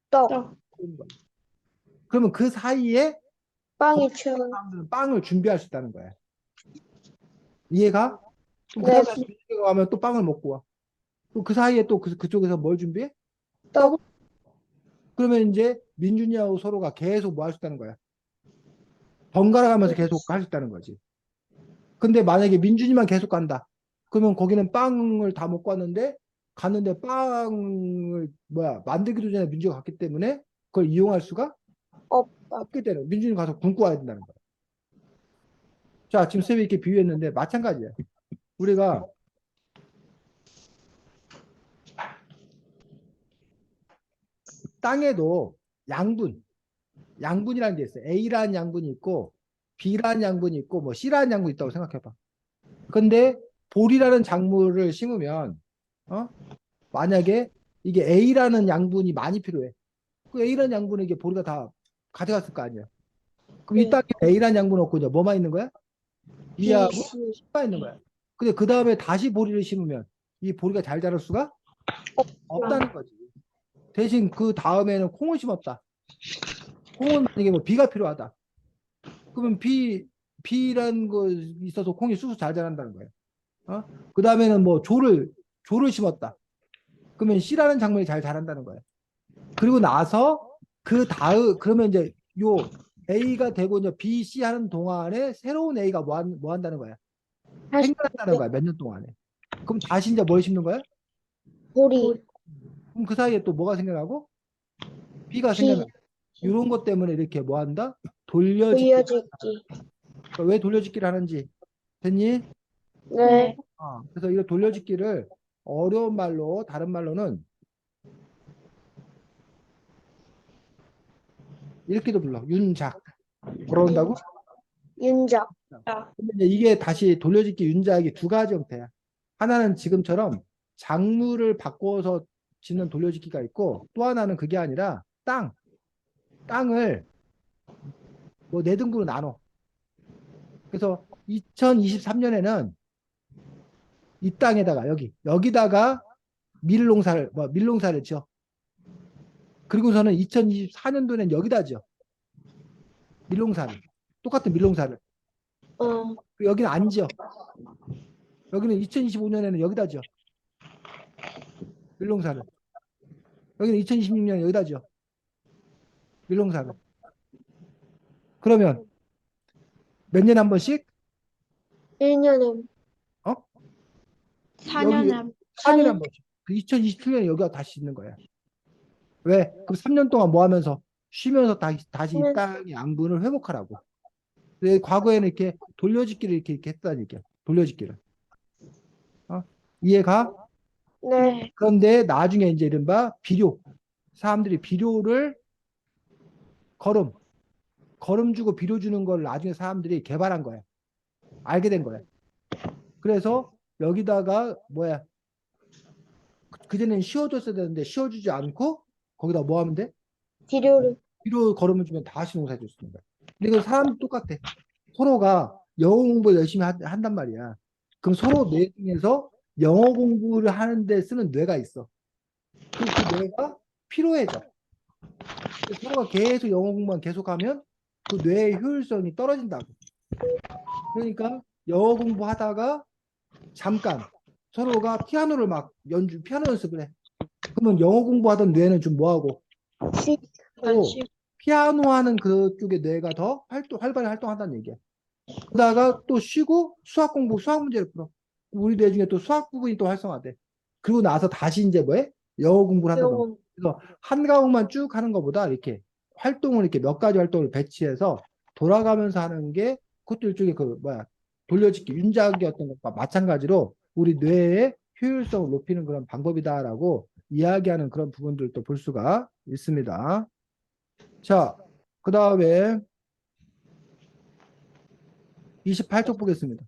떡, 떡. 먹는 거야. 그러면 그 사이에 거기 빵이 채워. 사람들은 빵을 준비할 수 있다는 거야. 이해가? 그럼 그 네, 다음에 민준이가 가면 또 빵을 먹고 와. 또 그 사이에 또 그쪽에서 뭘 준비해? 떡을. 떡, 그러면 이제 민준이하고 서로가 계속 뭐 할 수 있다는 거야. 번갈아 가면서 계속 할 수 있다는 거지. 근데 만약에 민준이만 계속 간다. 그러면 거기는 빵을 다 먹고 왔는데 갔는데 빵을 만들기도 전에 민준이가 갔기 때문에 그걸 이용할 수가 없다. 없기 때문에 민준이 가서 굶고 와야 된다는 거야. 자, 지금 쌤이 이렇게 비유했는데 마찬가지야. 우리가 땅에도 양분이라는 게 있어요. A라는 양분이 있고 B라는 양분이 있고 뭐 C라는 양분이 있다고 생각해봐. 근데 보리라는 작물을 심으면 만약에 이게 A라는 양분이 많이 필요해. 그 A라는 양분을 이게 보리가 다 가져갔을 거 아니야. 그럼 이 네. 땅에 A라는 양분 없고 이제 뭐만 있는 거야? B, B하고 C, C만 있는 거야. 근데 그 다음에 다시 보리를 심으면 이 보리가 잘 자랄 수가 없다는 거지. 대신 그 다음에는 콩을 심었다. 콩은 만약에 뭐 B가 필요하다. 그러면 B라는 거 있어서 콩이 쑥쑥 잘 자란다는 거예요. 그 다음에는 뭐 조를 심었다. 그러면 C라는 작물이 잘 자란다는 거예요. 그리고 나서 그 다음 그러면 이제 요 A가 되고 이제 B, C 하는 동안에 새로운 A가 뭐 한다는 거야? 다시 생겨난다는 거야. 몇 년 동안에. 그럼 다시 이제 뭘 심는 거야? 보리, 그럼 그 사이에 또 뭐가 생겨나고? B가 생겨나. B, 이런 것 때문에 이렇게 뭐 한다? 돌려짓기. 돌려짓기. 그러니까 왜 돌려짓기를 하는지 됐니? 네, 그래서 이 돌려짓기를 어려운 말로 다른 말로는 이렇게도 불러. 윤작. 뭐라 한다고? 윤작. 근데 이제 이게 다시 돌려짓기 윤작이 두 가지 형태야. 하나는 지금처럼 작물을 바꿔서 짓는 돌려짓기가 있고 또 하나는 그게 아니라 땅을 뭐 네 등분으로 나눠. 그래서 2023년에는 이 땅에다가 여기다가 밀농사를 지어. 그리고서는 2024년도에는 여기다 지어. 밀농사를. 똑같은 밀농사를. 어, 여기는 안 지어. 여기는 2025년에는 여기다 지어. 밀농사를. 여기는 2026년 여기다죠. 밀농사를. 그러면 몇 년에 한 번씩? 1년에 어? 4년에 여기 한 4년에 한 번씩. 그 2027년에 여기가 다시 있는 거야. 왜? 그럼 3년 동안 뭐 하면서? 쉬면서 다시 이 땅의 양분을 회복하라고. 근데 과거에는 이렇게 돌려짓기를 이렇게 했다니까. 돌려짓기를. 어? 이해가? 네. 네. 그런데 나중에 이제 이른바 비료. 사람들이 비료를 거름 주고 비료 주는 걸 나중에 사람들이 개발한 거야. 알게 된 거야. 그래서 여기다가 뭐야? 그전에는 씌워줬어야 되는데 씌워주지 않고 거기다 뭐 하면 돼? 비료를 비료 거름을 주면 다시 농사해 줄 수 있는 거야. 근데 이건 사람도 똑같아. 서로가 영어 공부 열심히 한단 말이야. 그럼 서로 뇌 중에서 영어 공부를 하는데 쓰는 뇌가 있어. 그 뇌가 피로해져. 서로가 계속 영어 공부만 계속하면 그 뇌의 효율성이 떨어진다고. 그러니까 영어 공부하다가 잠깐 서로가 피아노를 막 피아노 연습을 해. 그러면 영어 공부하던 뇌는 좀 뭐하고 씩 서로 피아노 하는 그쪽의 뇌가 더 활발히 활동한다는 얘기야. 그러다가 또 쉬고 수학 공부, 수학 문제를 풀어. 우리 뇌 중에 또 수학 부분이 또 활성화돼. 그리고 나서 다시 이제 뭐해? 영어 공부를 한다던가. 영어 그래서 한 과목만 쭉 하는 것보다 이렇게 활동을 이렇게 몇 가지 활동을 배치해서 돌아가면서 하는 게 그것도 일종의 그 뭐야 돌려짓기, 윤작이었던 것과 마찬가지로 우리 뇌의 효율성을 높이는 그런 방법이다라고 이야기하는 그런 부분들도 볼 수가 있습니다. 자, 그 다음에 28쪽 보겠습니다.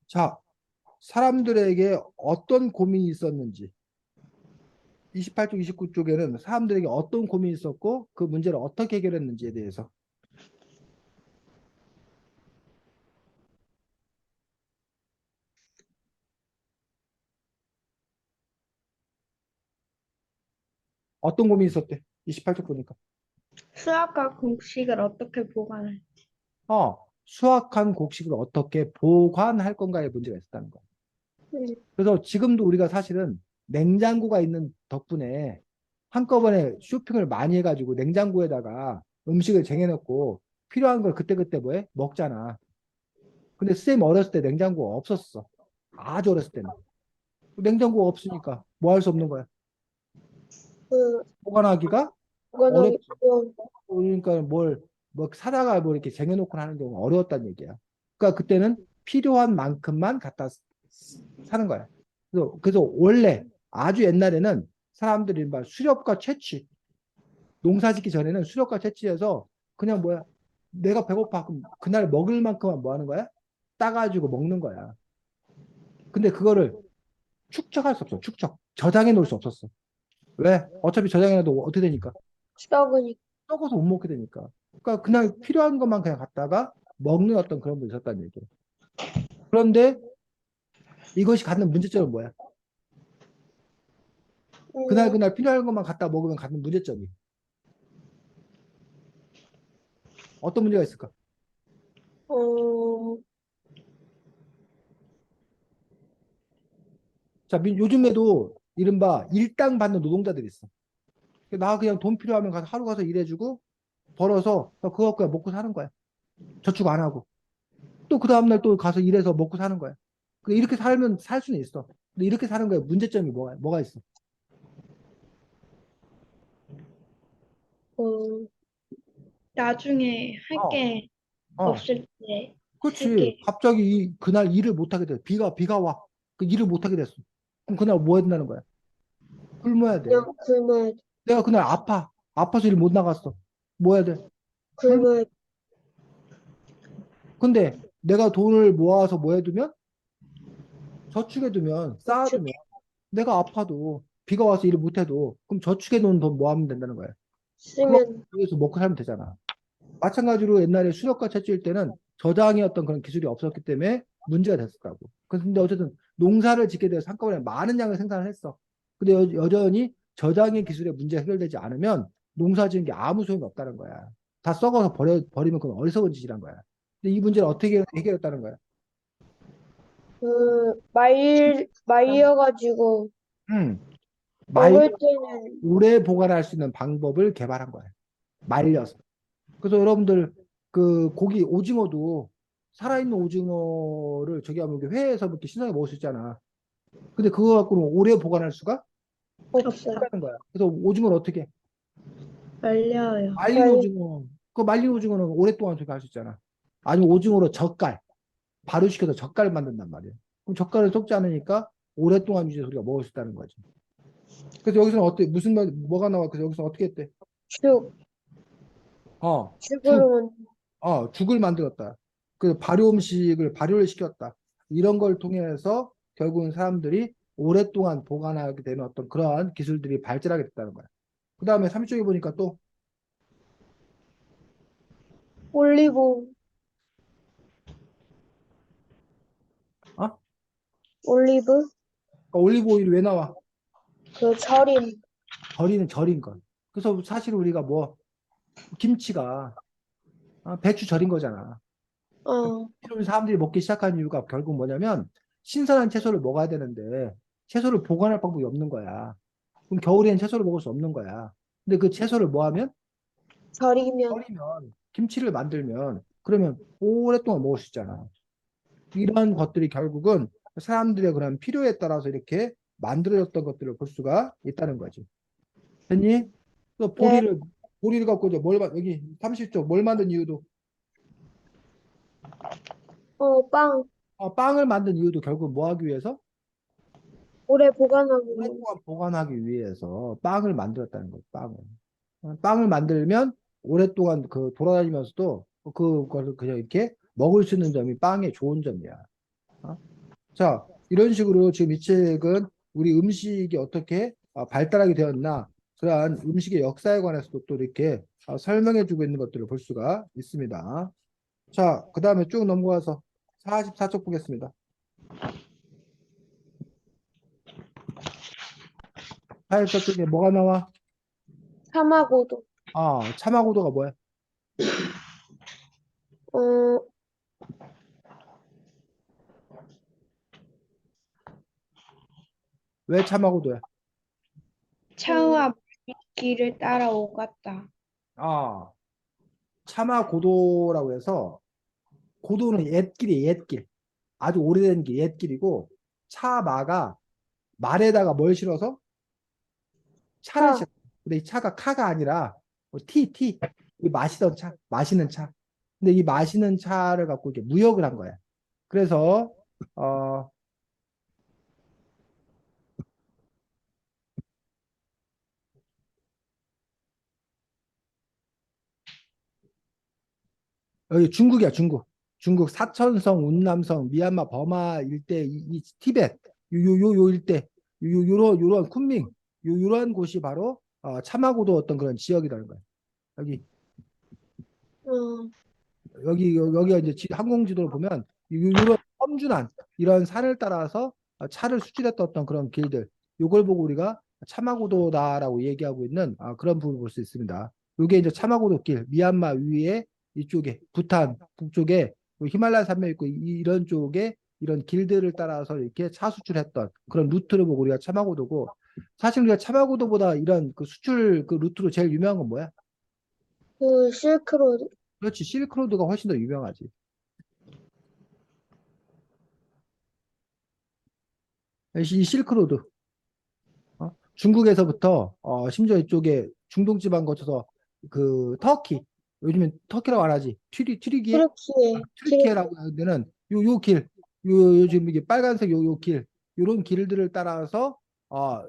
자, 사람들에게 어떤 고민이 있었는지 28쪽, 29쪽에는 사람들에게 어떤 고민이 있었고 그 문제를 어떻게 해결했는지에 대해서 어떤 고민이 있었대? 28쪽 보니까 수학과 공식을 어떻게 보관할? 수학한 곡식을 어떻게 보관할 건가에 문제가 있었다는 거야. 그래서 지금도 우리가 사실은 냉장고가 있는 덕분에 한꺼번에 쇼핑을 많이 해가지고 냉장고에다가 음식을 쟁여놓고 필요한 걸 그때그때 뭐해? 먹잖아. 근데 쌤 어렸을 때 냉장고가 없었어. 아주 어렸을 때는. 냉장고가 없으니까 뭐 할 수 없는 거야. 그 보관하기가 보관하기 어렵지. 어려운 그러니까 뭐 사다가 뭐 이렇게 쟁여놓고 하는 경우가 어려웠다는 얘기야. 그러니까 그때는 필요한 만큼만 갖다 사는 거야. 그래서 원래 아주 옛날에는 사람들이 막 수렵과 채취, 농사 짓기 전에는 수렵과 채취해서 그냥 뭐야, 내가 배고파. 그럼 그날 먹을 만큼만 뭐 하는 거야? 따가지고 먹는 거야. 근데 그거를 축적할 수 없어. 축적. 저장해 놓을 수 없었어. 왜? 어차피 저장해놔도 어떻게 되니까? 썩으니 썩어서 못 먹게 되니까. 그러니까 그냥 필요한 것만 그냥 갖다가 먹는 어떤 그런 분이 있었다는 얘기예요. 그런데 이것이 갖는 문제점은 뭐야? 그날 필요한 것만 갖다 먹으면 갖는 문제점이 어떤 문제가 있을까? 어 자, 요즘에도 이른바 일당 받는 노동자들이 있어. 나 그냥 돈 필요하면 가서 하루 가서 일해주고 벌어서 그거 그냥 먹고 사는 거야. 저축 안 하고. 또 그 다음날 또 가서 일해서 먹고 사는 거야. 이렇게 살면 살 수는 있어. 근데 이렇게 사는 거에 문제점이 뭐가 있어? 어, 나중에 할 어, 게 어. 없을 때 그렇지. 할게. 갑자기 그날 일을 못 하게 돼. 비가 와. 그 일을 못 하게 됐어. 그럼 그날 뭐 해야 된다는 거야? 굶어야 돼. 그냥 굶어야 돼. 내가 그날 아파. 아파서 일 못 나갔어. 뭐 해야 돼? 굶. 굶어야 돼. 근데 내가 돈을 모아서 뭐 해두면 저축해두면 저축 쌓아두면 내가 아파도 비가 와서 일을 못해도 그럼 저축해놓은 돈 뭐 하면 된다는 거야. 그거 쓰면 위해서 먹고 살면 되잖아. 마찬가지로 옛날에 수렵과 채취일 때는 저장의 어떤 그런 기술이 없었기 때문에 문제가 됐었다고. 근데 어쨌든 농사를 짓게 돼서 한꺼번에 많은 양을 생산을 했어. 근데 여전히 저장의 기술의 문제가 해결되지 않으면 농사 지은 게 아무 소용이 없다는 거야. 다 썩어서 버리면 그건 어리석은 짓이란 거야. 근데 이 문제를 어떻게 해결했다는 거야? 말려가지고 음, 말 먹을 때는 오래 보관할 수 있는 방법을 개발한 거야. 말려서. 그래서 여러분들 그 고기 오징어도 살아있는 오징어를 저기 하면 이렇게 회에서 이렇게 신선하게 먹을 수 있잖아. 근데 그거 갖고는 오래 보관할 수가 없어요. 없다는 거야. 그래서 오징어를 어떻게 해? 말려요. 말린 오징어. 그 말린 오징어는 오랫동안 저기 할 수 있잖아. 아니면 오징어로 젓갈. 발효시켜서 젓갈 만든단 말이야. 그럼 젓갈을 썩지 않으니까 오랫동안 유지해서 우리가 먹을 수 있다는 거지. 그래서 여기서는 어때? 무슨 말, 뭐가 나와? 그래서 여기서 어떻게 했대? 죽, 죽, 죽으로 죽을 만들었다. 그 발효 음식을 발효를 시켰다. 이런 걸 통해서 결국은 사람들이 오랫동안 보관하게 되는 어떤 그러한 기술들이 발전하게 됐다는 거야. 그 다음에 3쪽에 보니까 또, 올리브, 어? 올리브, 올리브 오일이 왜 나와? 그 절임, 절인 것. 그래서 사실 우리가 뭐, 김치가 배추 절인 거잖아. 어, 이런 사람들이 먹기 시작한 이유가 결국 뭐냐면 신선한 채소를 먹어야 되는데 채소를 보관할 방법이 없는 거야. 그럼 겨울에는 채소를 먹을 수 없는 거야. 근데 그 채소를 뭐 하면 절이면, 버리면 김치를 만들면 그러면 오랫동안 먹을 수 있잖아. 이런 것들이 결국은 사람들의 그런 필요에 따라서 이렇게 만들어졌던 것들을 볼 수가 있다는 거지. 됐니? 또 네, 보리를 갖고 이제 여기 30쪽 뭘 만든 이유도 빵, 빵을 만든 이유도 결국 뭐 하기 위해서? 오래 보관하고, 오랫동안 보관하기 위해서 빵을 만들었다는 거예요. 빵을 만들면 오랫동안 그 돌아다니면서도 그거를 그냥 이렇게 먹을 수 있는 점이 빵의 좋은 점이야. 어? 자, 이런 식으로 지금 이 책은 우리 음식이 어떻게 발달하게 되었나, 그러한 음식의 역사에 관해서도 또 이렇게 설명해주고 있는 것들을 볼 수가 있습니다. 자, 그 다음에 쭉 넘어가서 44쪽 보겠습니다. 44쪽에 뭐가 나와? 사마고도, 참하고도가 뭐야? 어, 왜 참하고도야? 차와 길을 따라 오갔다. 아, 참하고도라고 해서 고도는 옛길이에요, 옛길. 아주 오래된 길, 옛길이고 차마가 말에다가 뭘 실어서 차를 차, 실어. 근데 이 차가 카가 아니라 티. 이 마시던 차, 마시는 차. 근데 이 마시는 차를 갖고 이렇게 무역을 한 거야. 그래서 어, 여기 중국이야, 중국. 중국 사천성, 운남성, 미얀마, 버마 일대, 이 티벳, 요 일대, 요런 쿤밍, 요런 곳이 바로 차마고도 어떤 그런 지역이라는 거야. 여기 어, 여기가 이제 항공 지도를 보면 이런 험준한 이런 산을 따라서 차를 수출했던 어떤 그런 길들, 요걸 보고 우리가 차마고도다라고 얘기하고 있는 그런 부분을 볼 수 있습니다. 요게 이제 차마고도 길, 미얀마 위에 이쪽에 부탄 북쪽에 히말라야 산맥 있고 이런 쪽에 이런 길들을 따라서 이렇게 차 수출했던 그런 루트를 보고 우리가 차마고도고, 사실 우리가 차마고도보다 이런 그 수출 그 루트로 제일 유명한 건 뭐야? 그 실크로드, 그렇지, 실크로드가 훨씬 더 유명하지. 이 실크로드, 중국에서부터 심지어 이쪽에 중동 지방 거쳐서 그 터키, 요즘엔 터키라고 안 하지, 튀르키예, 튀르키예, 튀르키예라고 하는 데는 요 길, 요 지금 이게 빨간색 요 길, 요런 길들을 따라서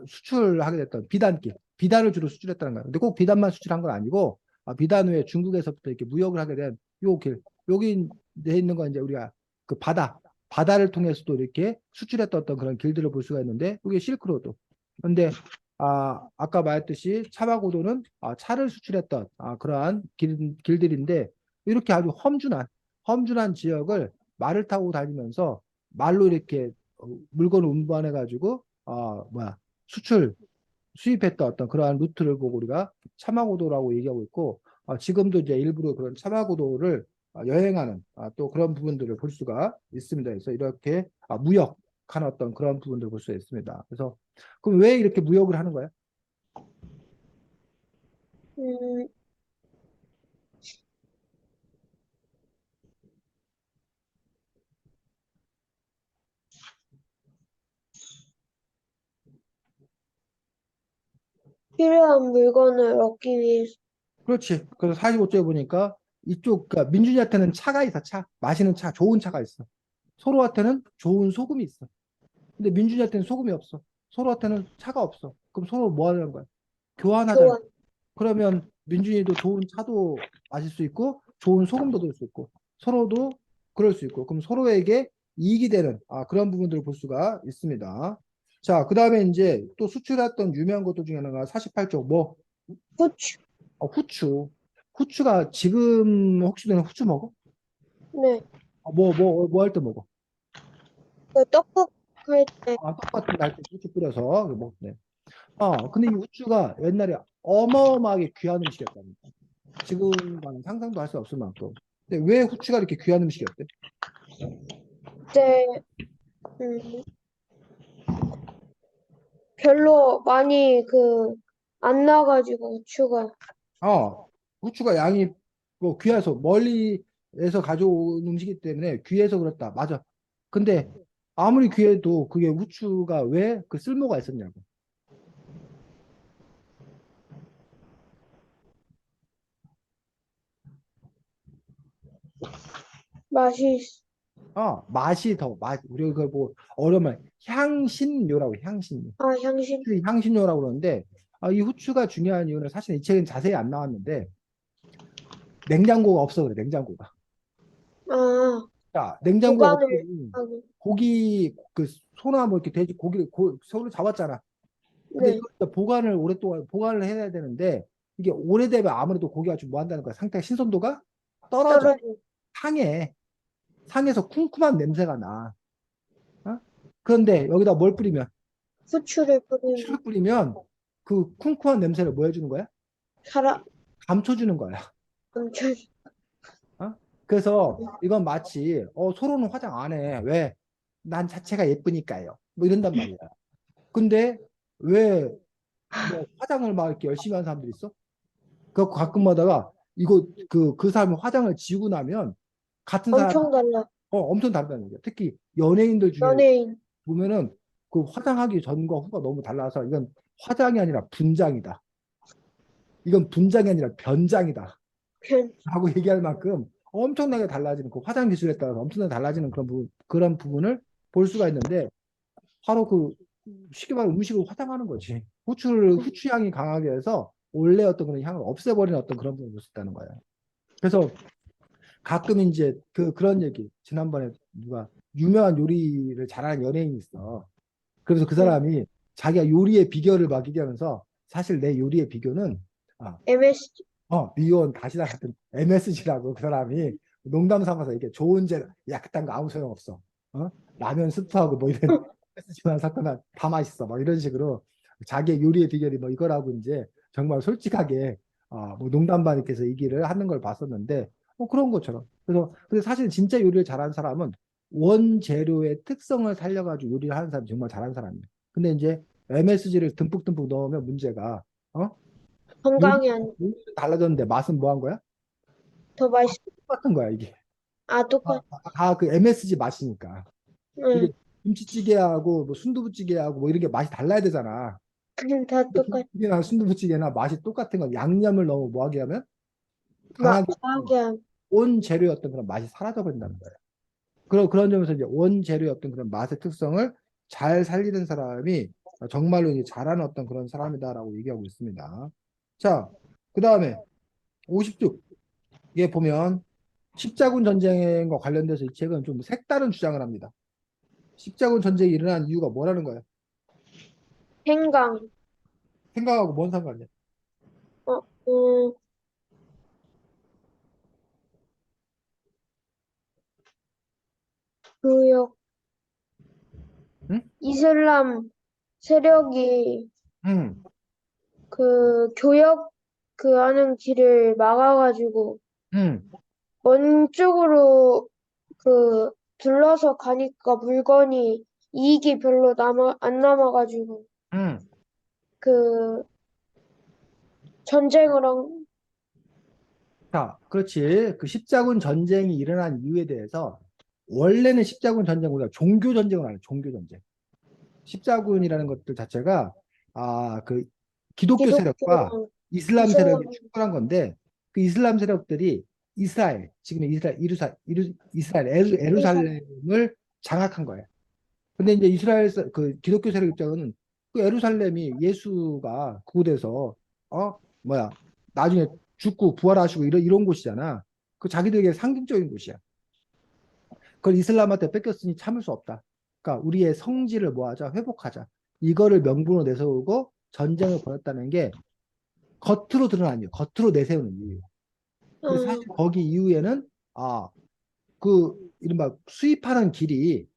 수출하게 됐던 비단길, 비단을 주로 수출했다는 거야. 근데 꼭 비단만 수출한 건 아니고 비단 외에 중국에서부터 이렇게 무역을 하게 된 요 길, 여기 돼 있는 건 이제 우리가 그 바다를 통해서도 이렇게 수출했던 어떤 그런 길들을 볼 수가 있는데 이게 실크로드. 근데 아까 말했듯이 차마고도는 차를 수출했던 그러한 길들인데 이렇게 아주 험준한 지역을 말을 타고 다니면서 말로 이렇게 물건을 운반해 가지고 뭐야 수출 수입했던 어떤 그러한 루트를 보고 우리가 차마고도라고 얘기하고 있고, 지금도 이제 일부러 그런 차마고도를 여행하는 또 그런 부분들을 볼 수가 있습니다. 그래서 이렇게 무역하는 어떤 그런 부분들을 볼 수 있습니다. 그래서 그럼 왜 이렇게 무역을 하는 거야? 음, 필요한 물건을 얻기 위해서. 그렇지. 그래서 45쪽에 보니까 이쪽, 그러니까 민준이한테는 차가 있어, 차. 마시는 차, 좋은 차가 있어. 서로한테는 좋은 소금이 있어. 근데 민준이한테는 소금이 없어. 서로한테는 차가 없어. 그럼 서로 뭐 하는 거야? 교환하잖아. 교환. 그러면 민준이도 좋은 차도 마실 수 있고, 좋은 소금도 넣을 수 있고, 서로도 그럴 수 있고, 그럼 서로에게 이익이 되는 그런 부분들을 볼 수가 있습니다. 자, 그 다음에 이제 또 수출했던 유명한 것들 중에 하나가 48쪽, 뭐, 후추. 후추. 후추가 지금 혹시 너는 후추 먹어? 네. 뭐 할 때 먹어? 그 떡국 할 때. 똑같은 날 때 후추 뿌려서 먹네. 근데 이 후추가 옛날에 어마어마하게 귀한 음식이었답니다. 지금과는 상상도 할 수 없을 만큼. 근데 왜 후추가 이렇게 귀한 음식이었대? 그때 음, 별로 많이 안 나가지고 후추가. 후추가 양이 뭐 귀해서 멀리에서 가져온 음식이기 때문에 귀해서 그렇다. 맞아. 근데 아무리 귀해도 그게 후추가 왜 그 쓸모가 있었냐고. 맛이 있- 맛이 더, 우리가 그걸 뭐, 어려우면 향신료라고, 향신료. 향신. 향신료라고 그러는데, 이 후추가 중요한 이유는 사실 이 책은 자세히 안 나왔는데, 냉장고가 없어, 그래, 냉장고가. 아, 자, 냉장고가 보관을 없으면 하고. 고기, 소나 뭐 이렇게 돼지, 고기를, 소를 잡았잖아. 근데 네. 이걸 또 보관을 오랫동안 보관을 해야 되는데, 이게 오래되면 아무래도 고기가 좀 뭐 한다는 거야. 상태가 신선도가 떨어져. 떨어진 상해. 상해서 쿰쿰한 냄새가 나. 어? 그런데 여기다 뭘 뿌리면? 후추를 뿌리면 후추를 뿌리면 그 쿰쿰한 냄새를 뭐 해주는 거야? 사람 감춰주는 거야. 엄청. 어? 그래서 이건 마치 서로는 화장 안 해. 왜? 난 자체가 예쁘니까요. 뭐 이런단 말이야. 근데 왜 뭐 화장을 막 이렇게 열심히 하는 사람들이 있어? 그 가끔마다가 이거 그 사람이 화장을 지우고 나면 같은 사람 엄청 달라. 엄청 다르다는 거야. 특히 연예인들 중에 연예인. 보면은 그 화장하기 전과 후가 너무 달라서 이건 화장이 아니라 분장이다. 이건 분장이 아니라 변장이다. 편. 라고 얘기할 만큼 엄청나게 달라지는 그 화장 기술에 따라서 엄청나게 달라지는 그런 부분을 볼 수가 있는데 바로 쉽게 말하면 음식을 화장하는 거지. 후추 향이 강하게 해서 원래 어떤 그런 향을 없애버리는 어떤 그런 부분을 볼 수 있다는 거예요. 그래서 가끔 이제 그런 얘기 지난번에 누가 유명한 요리를 잘하는 연예인이 있어. 그래서 그 네. 사람이 자기가 요리의 비결을 막 얘기하면서 사실 내 요리의 비결은 MSG. 미원 다시다 같은 MSG라고 그 사람이 농담 삼아서 이게 좋은 재료, 야, 그딴 거 아무 소용 없어. 라면 스프하고 뭐 이런 MSG만 섞으면 다 맛있어. 막 이런 식으로 자기의 요리의 비결이 뭐 이거라고 이제 정말 솔직하게 뭐 농담 반 이렇게 해서 얘기를 하는 걸 봤었는데 그런 것처럼. 그래서 근데 사실 진짜 요리를 잘하는 사람은 원재료의 특성을 살려가지고 요리를 하는 사람이 정말 잘하는 사람이에요. 근데 이제 MSG를 듬뿍듬뿍 넣으면 문제가 어? 요리 건강이 안, 요리는 달라졌는데 맛은 뭐 한 거야? 더 맛있, 똑같은 거야 이게. 똑같, 다 그 MSG 맛이니까. 이게 응. 김치찌개하고 뭐 순두부찌개하고 뭐 이런 게 맛이 달라야 되잖아. 그냥 다 근데 똑같, 김치찌개나 순두부찌개나 맛이 똑같은 거. 양념을 너무 뭐하게 하면 강하게 하면 과하게 한, 온 재료의 어떤 그런 맛이 사라져 버린다는 거예요. 그런 점에서 이제 원 재료의 어떤 그런 맛의 특성을 잘 살리는 사람이 정말로 이제 잘하는 어떤 그런 사람이다라고 얘기하고 있습니다. 자, 그 다음에 50쪽에 보면 십자군 전쟁과 관련돼서 이 책은 좀 색다른 주장을 합니다. 십자군 전쟁이 일어난 이유가 뭐라는 거예요? 생강, 생각하고 뭔 상관이야? 어, 음, 구역, 응? 이슬람 세력이 응. 그 교역 그 하는 길을 막아가지고 응, 먼 쪽으로 그 둘러서 가니까 물건이 이익이 별로 안 남아가지고 응. 그 전쟁을 한 자, 그렇지. 그 십자군 전쟁이 일어난 이유에 대해서 원래는 십자군 전쟁 우리가 종교 전쟁을 하는 종교 전쟁. 십자군이라는 것들 자체가 그 기독교 세력과 기독교랑 이슬람 이슬람 세력이 충돌한 건데 그 이슬람 세력들이 이스라엘 지금의 이스라엘 에루살렘을 장악한 거예요. 근데 이제 그 기독교 세력 입장은 그 에루살렘이 예수가 그곳에서 어 뭐야 나중에 죽고 부활하시고 이런 곳이잖아. 그 자기들에게 상징적인 곳이야. 그걸 이슬람한테 뺏겼으니 참을 수 없다. 그러니까 우리의 성지를 뭐하자 회복하자. 이거를 명분으로 내세우고 전쟁을 벌였다는 게 겉으로 드러난 이유, 겉으로 내세우는 이유. 근데 사실 어, 거기 이후에는 그 이른바 수입하는 길이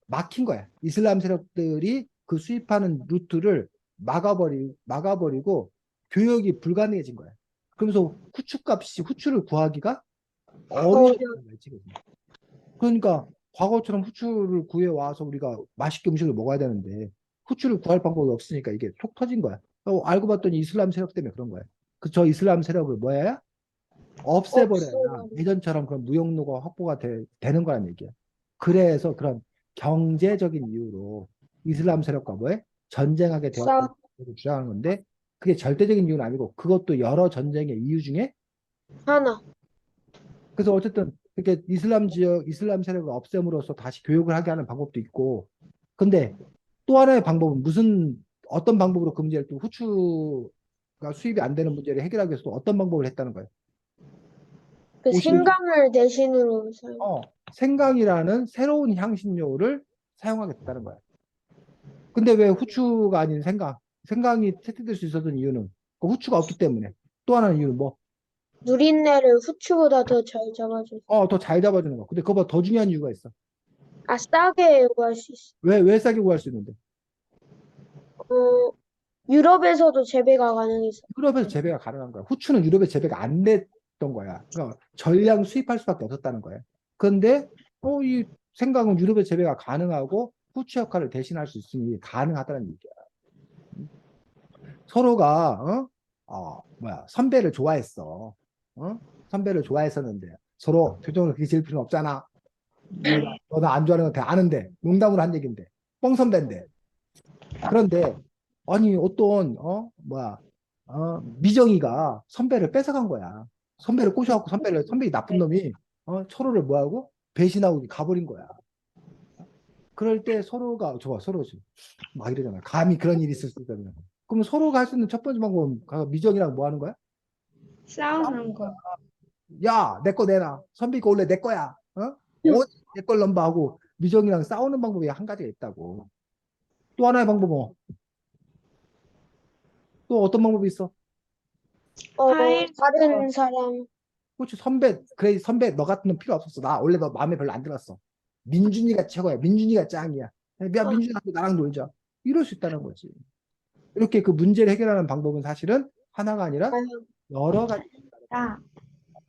막힌 거야. 이슬람 세력들이 그 수입하는 루트를 막아버리고 교역이 불가능해진 거야. 그러면서 후추를 구하기가 어려워진 어려 거야, 지금. 그러니까 과거처럼 후추를 구해 와서 우리가 맛있게 음식을 먹어야 되는데 후추를 구할 방법이 없으니까 이게 속 터진 거야. 알고 봤더니 이슬람 세력 때문에 그런 거야. 저 이슬람 세력을 뭐야? 없애버려야 없어 예전처럼 그런 무역로가 확보가 되는 거란 얘기야. 그래서 그런 경제적인 이유로 이슬람 세력과 뭐해? 전쟁하게 되었다고 싸 주장하는 건데 그게 절대적인 이유는 아니고 그것도 여러 전쟁의 이유 중에 하나 그래서 어쨌든 이렇게 이슬람 세력을 없앰으로써 다시 교육을 하게 하는 방법도 있고 근데 또 하나의 방법은 어떤 방법으로 그 문제를 또 후추가 수입이 안 되는 문제를 해결하기 위해서 또 어떤 방법을 했다는 거예요. 그 오히려 생강을 대신으로 사용. 생강이라는 새로운 향신료를 사용하겠다는 거야. 근데 왜 후추가 아닌 생강이 채택될 수 있었던 이유는 그 후추가 없기 때문에. 또 하나는 이유는 뭐? 누린내를 후추보다 더 잘 잡아줘. 더 잘 잡아주는 거. 근데 그거보다 더 중요한 이유가 있어. 아, 싸게 구할 수 있어. 왜 싸게 구할 수 있는데? 어, 유럽에서도 재배가 가능해서. 유럽에서 재배가 가능한 거야. 후추는 유럽에 재배가 안 됐던 거야. 그러니까 전량 수입할 수밖에 없었다는 거야. 그런데 이 생강은 유럽에 재배가 가능하고 후추 역할을 대신할 수 있으니 가능하다는 얘기야. 서로가 선배를 좋아했어. 선배를 좋아했었는데 서로 표정을 그렇게 지을 필요는 없잖아. 너나 안 좋아하는 건 다 아는데 농담으로 한 얘긴데 뻥 선배인데 그런데 아니 어떤 미정이가 선배를 뺏어간 거야. 선배를 꼬셔갖고 선배이 나쁜 놈이 서로를 뭐하고 배신하고 가버린 거야. 그럴 때 서로가 좋아 서로 막 이러잖아. 감히 그런 일이 있을 수 있다면. 그럼 서로가 할 수 있는 첫 번째 방법은 가서 미정이랑 뭐 하는 거야? 싸우는 거. 야, 내 거 내놔. 선배 거 원래 내 거야. 어디 내 걸 넘봐 하고 미정이랑 싸우는 방법이 한 가지가 있다고. 또 하나의 방법은 또 어떤 방법이 있어? 하일 다른 사람, 그렇지 그래 선배 너 같은 놈 필요 없었어. 나 원래 너 마음에 별로 안 들었어. 민준이가 최고야. 민준이가 짱이야. 야 민준아 나랑 놀자. 이럴 수 있다는 거지. 이렇게 그 문제를 해결하는 방법은 사실은 하나가 아니라 다른 여러 가지 다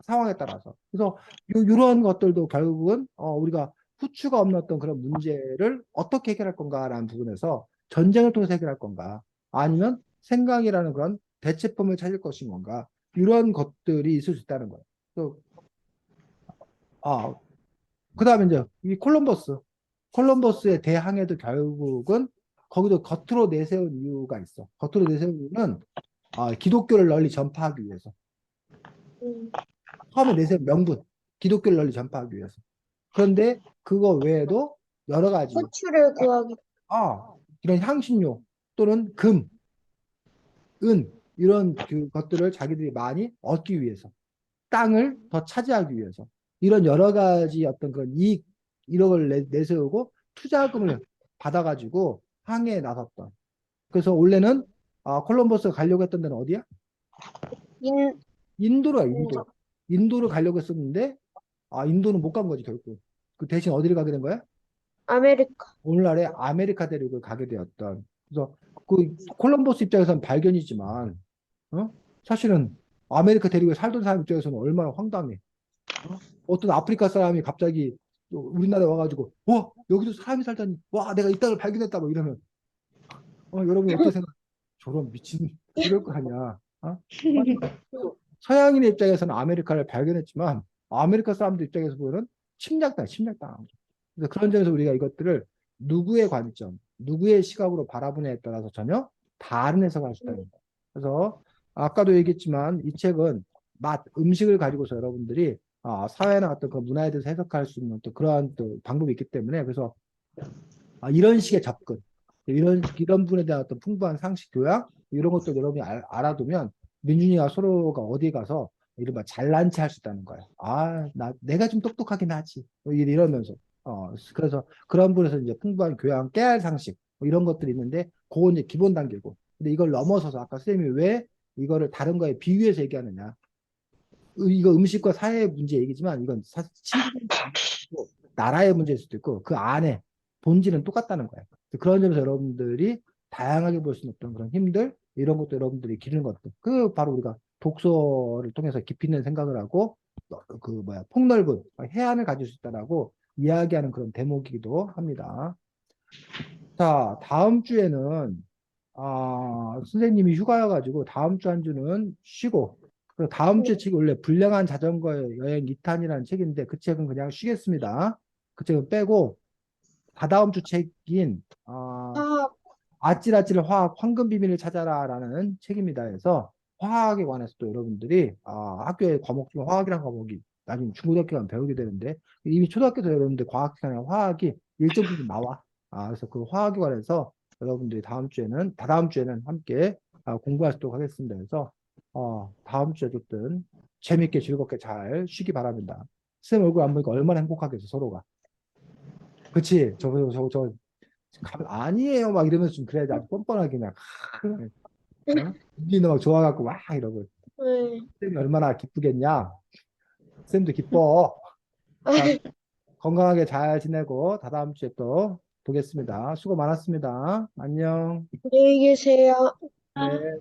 상황에 따라서. 그래서 이런 것들도 결국은 우리가 후추가 없는 어떤 그런 문제를 어떻게 해결할 건가라는 부분에서 전쟁을 통해서 해결할 건가 아니면 생강이라는 그런 대체품을 찾을 것인 건가 이런 것들이 있을 수 있다는 거예요. 또, 그다음에 이제 이 콜럼버스의 대항해도 결국은 거기도 겉으로 내세운 이유가 있어. 겉으로 내세운 이유는 기독교를 널리 전파하기 위해서. 음, 처음에 내세운 명분, 기독교를 널리 전파하기 위해서. 그런데 그거 외에도 여러 가지, 후추를 구하기. 이런 향신료 또는 금, 은, 이런 그 것들을 자기들이 많이 얻기 위해서, 땅을 더 차지하기 위해서, 이런 여러 가지 어떤 그런 이런 걸 내세우고 투자금을 받아가지고 항해에 나섰던. 그래서 원래는 콜럼버스가 가려고 했던 데는 어디야? 인, 인도로 가, 인도. 인도, 인도를 가려고 했었는데, 인도는 못 간 거지, 결국. 그 대신 어디를 가게 된 거야? 아메리카. 오늘날의 아메리카 대륙을 가게 되었던. 그래서 그 콜럼버스 입장에서는 발견이지만 어? 사실은 아메리카 대륙에 살던 사람 입장에서는 얼마나 황당해. 어떤 아프리카 사람이 갑자기 또 우리나라에 와가지고, 와, 여기도 사람이 살다니, 와, 내가 이 땅을 발견했다, 뭐 이러면, 여러분이 어떻게 생각, 저런 미친, 이럴 거 아니야. 그래서 서양인의 입장에서는 아메리카를 발견했지만, 아메리카 사람들 입장에서 보면 침략당. 그래서 그런 점에서 우리가 이것들을 누구의 관점, 누구의 시각으로 바라보냐에 따라서 전혀 다른 해석을 할 수 있다는 거예요. 그래서 아까도 얘기했지만 이 책은 음식을 가지고서 여러분들이 사회나 어떤 그 문화에 대해서 해석할 수 있는 또 그러한 또 방법이 있기 때문에 그래서 이런 식의 접근, 이런 부분에 대한 어떤 풍부한 상식 교양 이런 것도 여러분이 알아두면 민준이가 서로가 어디 가서 이른바 잘난 체 할 수 있다는 거예요. 내가 좀 똑똑하긴 하지. 뭐 이러면서. 그래서 그런 부분에서 이제 풍부한 교양, 깨알 상식 뭐 이런 것들이 있는데 그건 이제 기본 단계고. 근데 이걸 넘어서서 아까 선생님이 왜 이거를 다른 거에 비유해서 얘기하느냐. 이거 음식과 사회의 문제 얘기지만 이건 사실 나라의 문제일 수도 있고 그 안에 본질은 똑같다는 거예요. 그런 점에서 여러분들이 다양하게 볼 수 있는 어떤 그런 힘들 이런 것도 여러분들이 기르는 것들 그 바로 우리가 독서를 통해서 깊이 있는 생각을 하고 그 뭐야 폭넓은 해안을 가질 수 있다라고 이야기하는 그런 대목이기도 합니다. 자, 다음 주에는 선생님이 휴가여가지고 다음 주 한 주는 쉬고 그리고 다음 주에 책이 원래 불량한 자전거 여행 2탄이라는 책인데 그 책은 그냥 쉬겠습니다. 그 책은 빼고 다다음 주 책인 화학, 아찔아찔 화학 황금 비밀을 찾아라라는 책입니다. 그래서 화학에 관해서 또 여러분들이 학교의 과목 중에 화학이라는 과목이 나중에 중고등학교 가면 배우게 되는데 이미 초등학교 때 여러분들 과학 시간에 화학이 일정 부분 나와. 그래서 그 화학에 관해서 여러분들이 다다음 주에는 함께 공부할 수 있도록 하겠습니다. 그래서 다음 주에 어쨌든 재밌게 즐겁게 잘 쉬기 바랍니다. 쌤 얼굴 안 보니까 얼마나 행복하겠어 서로가. 그치? 아니에요 막 이러면서 좀 그래야지 아주 뻔뻔하게 그냥 우리는 막 좋아갖고 막 이러고 네. 쌤이 얼마나 기쁘겠냐. 쌤도 기뻐. 자, 건강하게 잘 지내고 다다음 주에 또 보겠습니다. 수고 많았습니다. 안녕. 안녕히 계세요. 네.